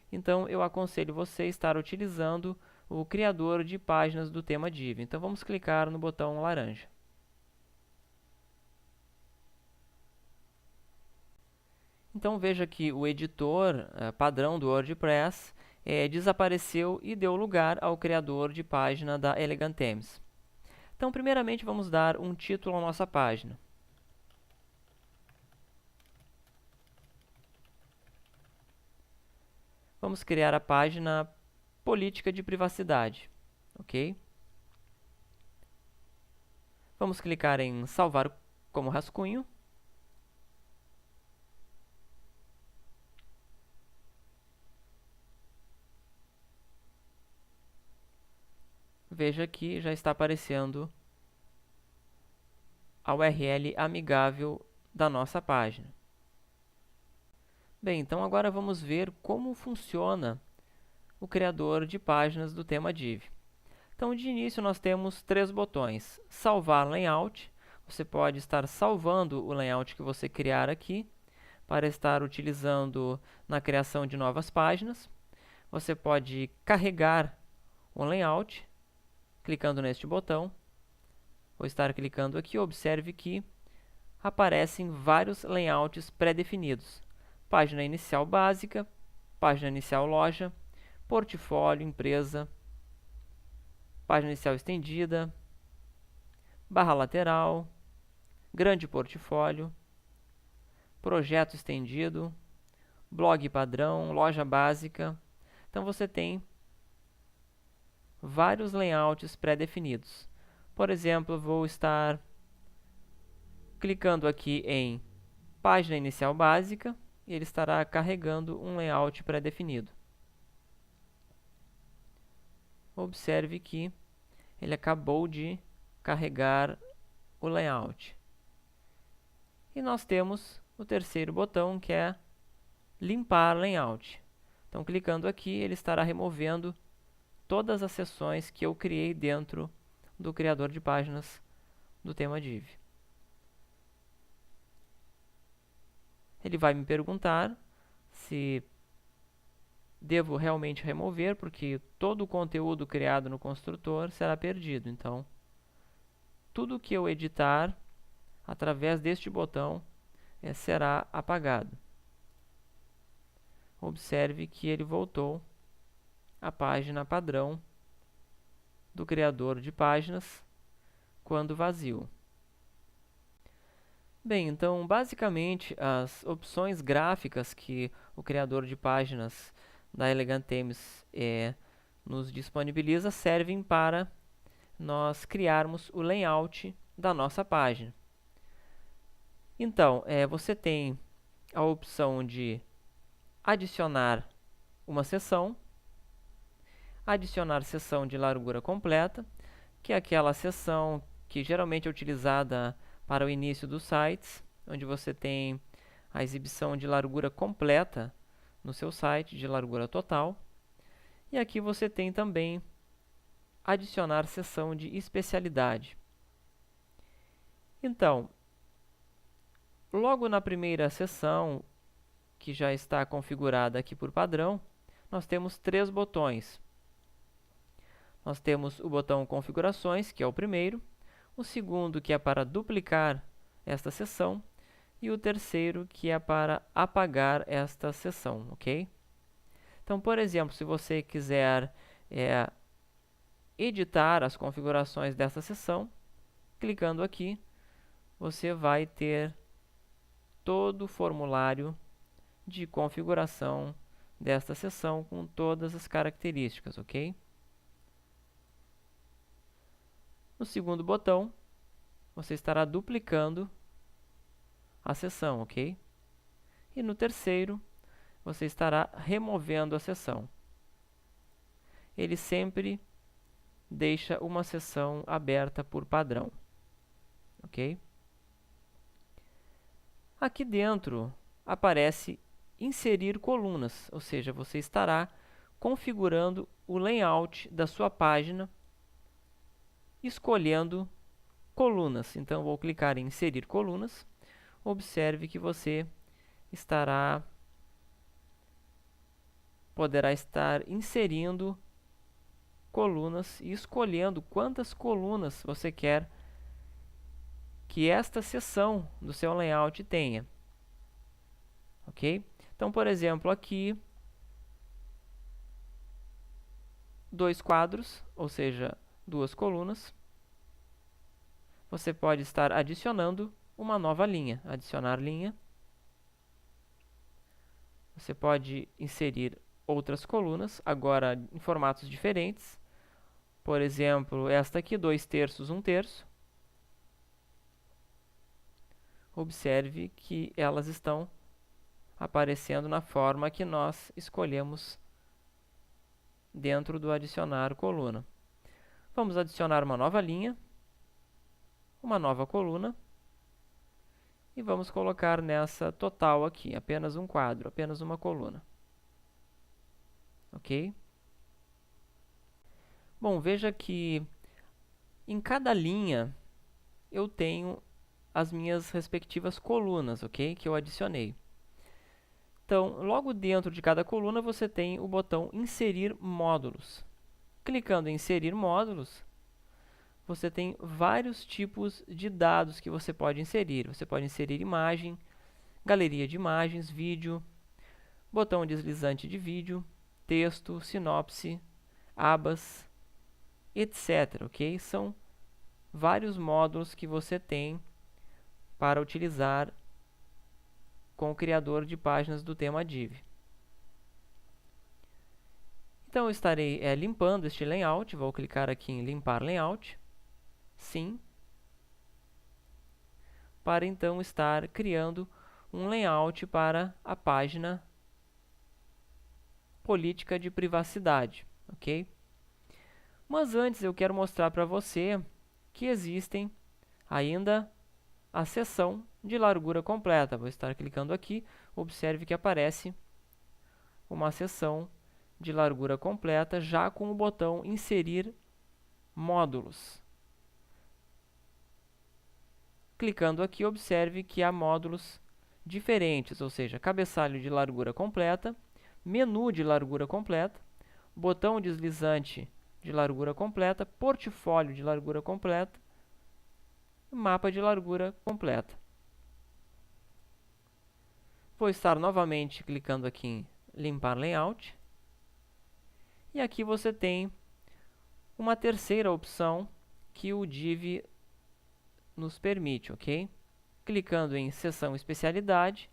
Então, eu aconselho você a estar utilizando o criador de páginas do tema Div. Então, vamos clicar no botão laranja. Então, veja que o editor padrão do WordPress desapareceu e deu lugar ao criador de página da Elegant Themes. Então, primeiramente, vamos dar um título à nossa página. Vamos criar a página Política de Privacidade, ok? Vamos clicar em Salvar como rascunho. Veja que já está aparecendo a URL amigável da nossa página. Bem, então agora vamos ver como funciona o criador de páginas do tema Div. Então, de início, nós temos três botões. Salvar layout. Você pode estar salvando o layout que você criar aqui para estar utilizando na criação de novas páginas. Você pode carregar um layout clicando neste botão. Vou estar clicando aqui. Observe que aparecem vários layouts pré-definidos. Página inicial básica, página inicial loja, portfólio, empresa, página inicial estendida, barra lateral, grande portfólio, projeto estendido, blog padrão, loja básica. Então, você tem vários layouts pré-definidos. Por exemplo, vou estar clicando aqui em página inicial básica e ele estará carregando um layout pré-definido. Observe que ele acabou de carregar o layout. E nós temos o terceiro botão, que é limpar layout. Então, clicando aqui, ele estará removendo todas as seções que eu criei dentro do criador de páginas do tema Div. Ele vai me perguntar se devo realmente remover, porque todo o conteúdo criado no construtor será perdido. Então, tudo que eu editar através deste botão será apagado. Observe que ele voltou à página padrão do criador de páginas quando vazio. Bem, então, basicamente, as opções gráficas que o criador de páginas da Elegant Themes nos disponibiliza servem para nós criarmos o layout da nossa página. Então, você tem a opção de adicionar uma seção, adicionar seção de largura completa, que é aquela seção que geralmente é utilizada para o início dos sites, onde você tem a exibição de largura completa no seu site, de largura total. E aqui você tem também adicionar seção de especialidade. Então, logo na primeira seção, que já está configurada aqui por padrão, nós temos 3 botões. Nós temos o botão configurações, que é o primeiro, o segundo, que é para duplicar esta seção, e o terceiro, que é para apagar esta seção, ok? Então, por exemplo, se você quiser editar as configurações desta seção, clicando aqui, você vai ter todo o formulário de configuração desta seção com todas as características, ok? No segundo botão, você estará duplicando a seção, ok? E no terceiro, você estará removendo a seção. Ele sempre deixa uma seção aberta por padrão, ok? Aqui dentro aparece inserir colunas, ou seja, você estará configurando o layout da sua página, escolhendo colunas. Então, vou clicar em inserir colunas. Observe que você poderá estar inserindo colunas e escolhendo quantas colunas você quer que esta seção do seu layout tenha. Ok? Então, por exemplo, aqui, 2 quadros, ou seja, 2 colunas. Você pode estar adicionando uma nova linha. Adicionar linha. Você pode inserir outras colunas, agora em formatos diferentes. Por exemplo, esta aqui, 2/3, 1/3. Observe que elas estão aparecendo na forma que nós escolhemos dentro do adicionar coluna. Vamos adicionar uma nova linha, uma nova coluna, e vamos colocar nessa total aqui, apenas um quadro, apenas uma coluna. Ok? Bom, veja que em cada linha eu tenho as minhas respectivas colunas, ok? Que eu adicionei. Então, logo dentro de cada coluna você tem o botão Inserir módulos. Clicando em Inserir módulos, você tem vários tipos de dados que você pode inserir. Você pode inserir imagem, galeria de imagens, vídeo, botão deslizante de vídeo, texto, sinopse, abas, etc. Ok? São vários módulos que você tem para utilizar com o criador de páginas do tema Div. Então, eu estarei limpando este layout. Vou clicar aqui em limpar layout. Sim. Para então estar criando um layout para a página política de privacidade, ok? Mas antes eu quero mostrar para você que existem ainda a seção de largura completa. Vou estar clicando aqui, observe que aparece uma seção de largura completa já com o botão Inserir módulos. Clicando aqui, observe que há módulos diferentes, ou seja, cabeçalho de largura completa, menu de largura completa, botão deslizante de largura completa, portfólio de largura completa, mapa de largura completa. Vou estar novamente clicando aqui em limpar layout. E aqui você tem uma terceira opção que o Div nos permite, ok? Clicando em seção especialidade,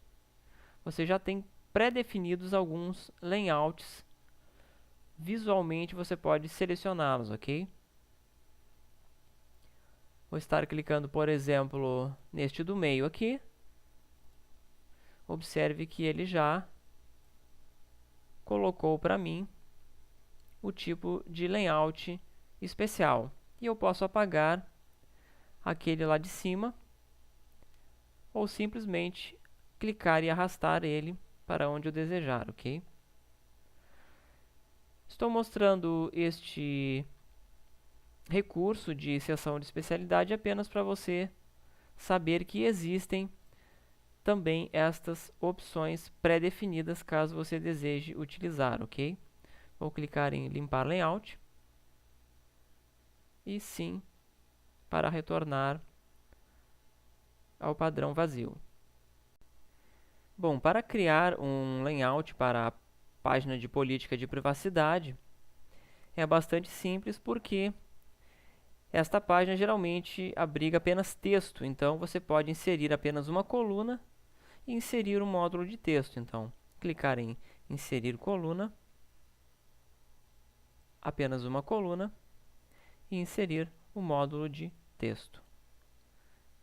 você já tem pré-definidos alguns layouts. Visualmente você pode selecioná-los, ok? Vou estar clicando, por exemplo, neste do meio aqui. Observe que ele já colocou para mim o tipo de layout especial. E eu posso apagar aquele lá de cima ou simplesmente clicar e arrastar ele para onde eu desejar, ok? Estou mostrando este recurso de seção de especialidade apenas para você saber que existem também estas opções pré-definidas caso você deseje utilizar, ok? Vou clicar em limpar layout e sim para retornar ao padrão vazio. Bom, para criar um layout para a página de política de privacidade é bastante simples porque esta página geralmente abriga apenas texto, então você pode inserir apenas uma coluna e inserir um módulo de texto. Então, clicar em inserir coluna, apenas uma coluna, e inserir o módulo de texto.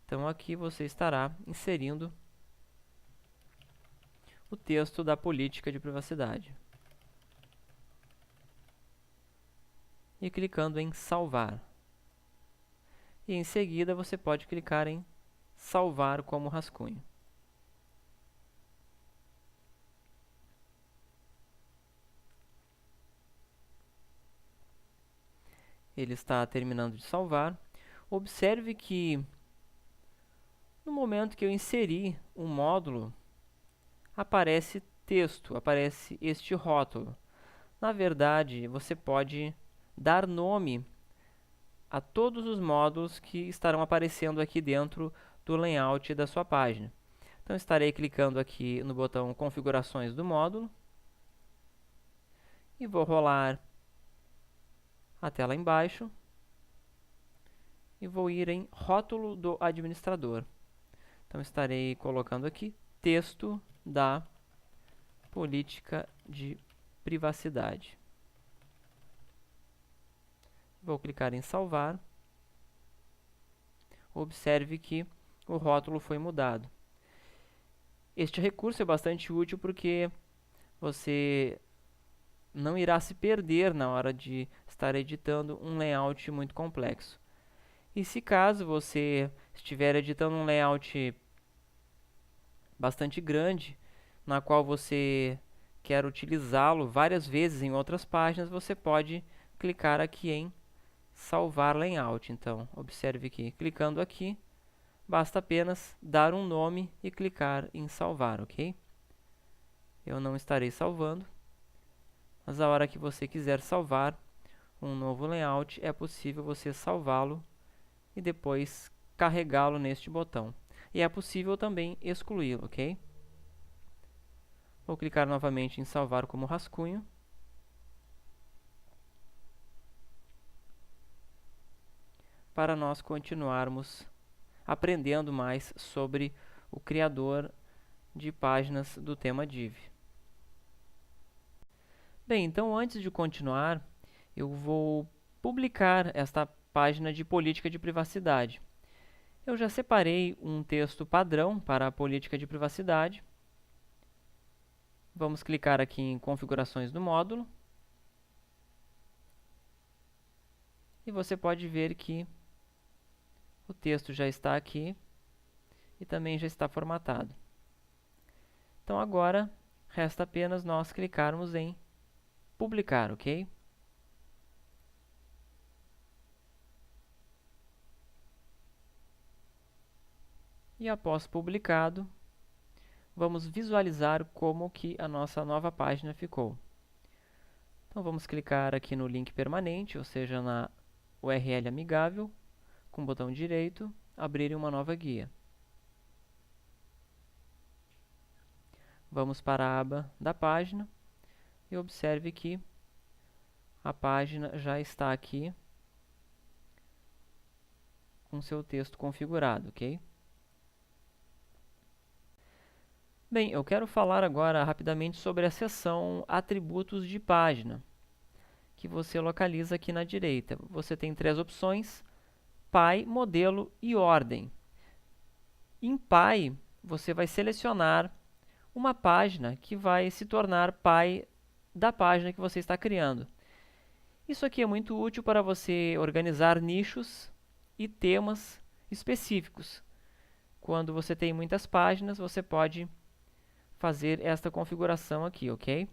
Então, aqui você estará inserindo o texto da política de privacidade. E clicando em salvar. E em seguida você pode clicar em salvar como rascunho. Ele está terminando de salvar. Observe que no momento que eu inseri um módulo, aparece texto, aparece este rótulo. Na verdade, você pode dar nome a todos os módulos que estarão aparecendo aqui dentro do layout da sua página. Então, estarei clicando aqui no botão Configurações do módulo e vou rolar até lá embaixo e vou ir em Rótulo do administrador. Então, estarei colocando aqui texto da política de privacidade. Vou clicar em salvar. Observe que o rótulo foi mudado. Este recurso é bastante útil porque você não irá se perder na hora de estar editando um layout muito complexo. E se caso você estiver editando um layout bastante grande, na qual você quer utilizá-lo várias vezes em outras páginas, você pode clicar aqui em salvar layout. Então, observe que clicando aqui, basta apenas dar um nome e clicar em salvar, ok? Eu não estarei salvando, mas a hora que você quiser salvar um novo layout, é possível você salvá-lo e depois carregá-lo neste botão. E é possível também excluí-lo, ok? Vou clicar novamente em salvar como rascunho. Para nós continuarmos aprendendo mais sobre o criador de páginas do tema Div. Bem, então antes de continuar, eu vou publicar esta página de política de privacidade. Eu já separei um texto padrão para a política de privacidade. Vamos clicar aqui em configurações do módulo. E você pode ver que o texto já está aqui e também já está formatado. Então agora resta apenas nós clicarmos em publicar, ok? E após publicado, vamos visualizar como que a nossa nova página ficou. Então vamos clicar aqui no link permanente, ou seja, na URL amigável, com o botão direito, abrir uma nova guia. Vamos para a aba da página e observe que a página já está aqui com seu texto configurado, ok? Bem, eu quero falar agora rapidamente sobre a seção Atributos de página, que você localiza aqui na direita. Você tem três opções Pai, Modelo e Ordem. Em Pai, você vai selecionar uma página que vai se tornar pai da página que você está criando. Isso aqui é muito útil para você organizar nichos e temas específicos. Quando você tem muitas páginas, você pode fazer esta configuração aqui, ok?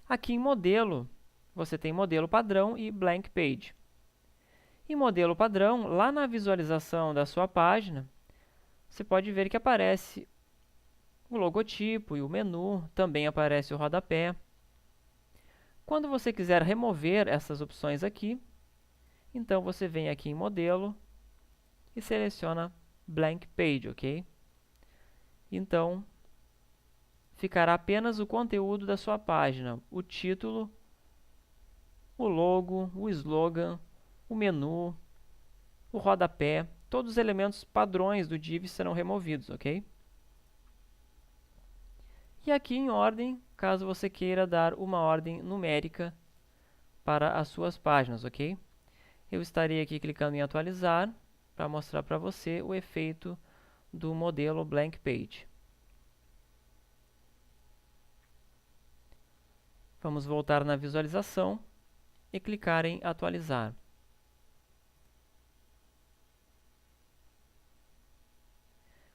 Aqui em modelo, você tem modelo padrão e blank page. Em modelo padrão, lá na visualização da sua página, você pode ver que aparece o logotipo e o menu, também aparece o rodapé. Quando você quiser remover essas opções aqui, então você vem aqui em modelo e seleciona blank page, ok? Então, ficará apenas o conteúdo da sua página, o título, o logo, o slogan, o menu, o rodapé, todos os elementos padrões do Div serão removidos, ok? E aqui em ordem, caso você queira dar uma ordem numérica para as suas páginas, ok? Eu estarei aqui clicando em atualizar para mostrar para você o efeito do modelo blank page. Vamos voltar na visualização e clicar em atualizar.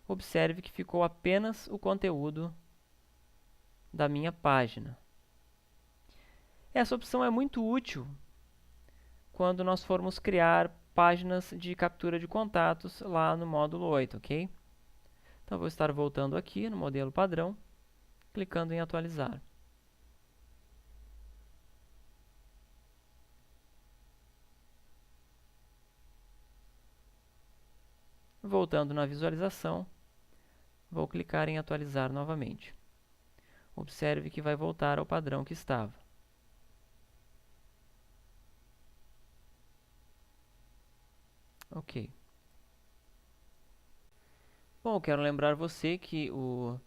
Observe que ficou apenas o conteúdo da minha página. Essa opção é muito útil quando nós formos criar páginas de captura de contatos lá no módulo 8, ok? Então, vou estar voltando aqui no modelo padrão, clicando em atualizar. Voltando na visualização, vou clicar em atualizar novamente. Observe que vai voltar ao padrão que estava. Ok. Bom, quero lembrar você que o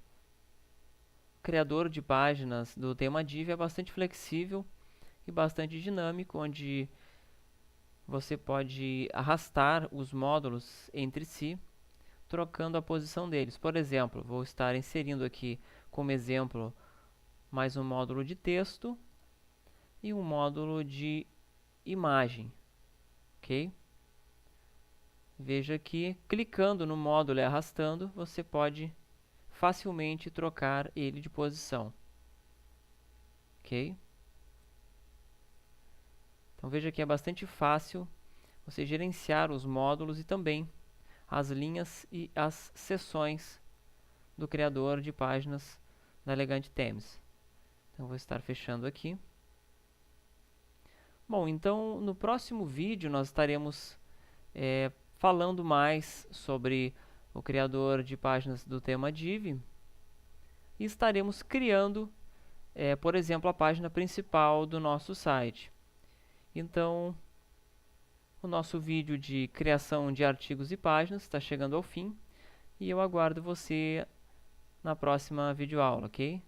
criador de páginas do tema Div é bastante flexível e bastante dinâmico, onde você pode arrastar os módulos entre si, trocando a posição deles. Por exemplo, vou estar inserindo aqui como exemplo mais um módulo de texto e um módulo de imagem, ok? Veja que clicando no módulo e arrastando, você pode facilmente trocar ele de posição, ok? Então veja que é bastante fácil você gerenciar os módulos e também as linhas e as seções do criador de páginas da Elegant Themes. Então vou estar fechando aqui. Bom, então no próximo vídeo nós estaremos falando mais sobre o criador de páginas do tema Div e estaremos criando, por exemplo, a página principal do nosso site. Então, o nosso vídeo de criação de artigos e páginas está chegando ao fim e eu aguardo você na próxima videoaula, ok?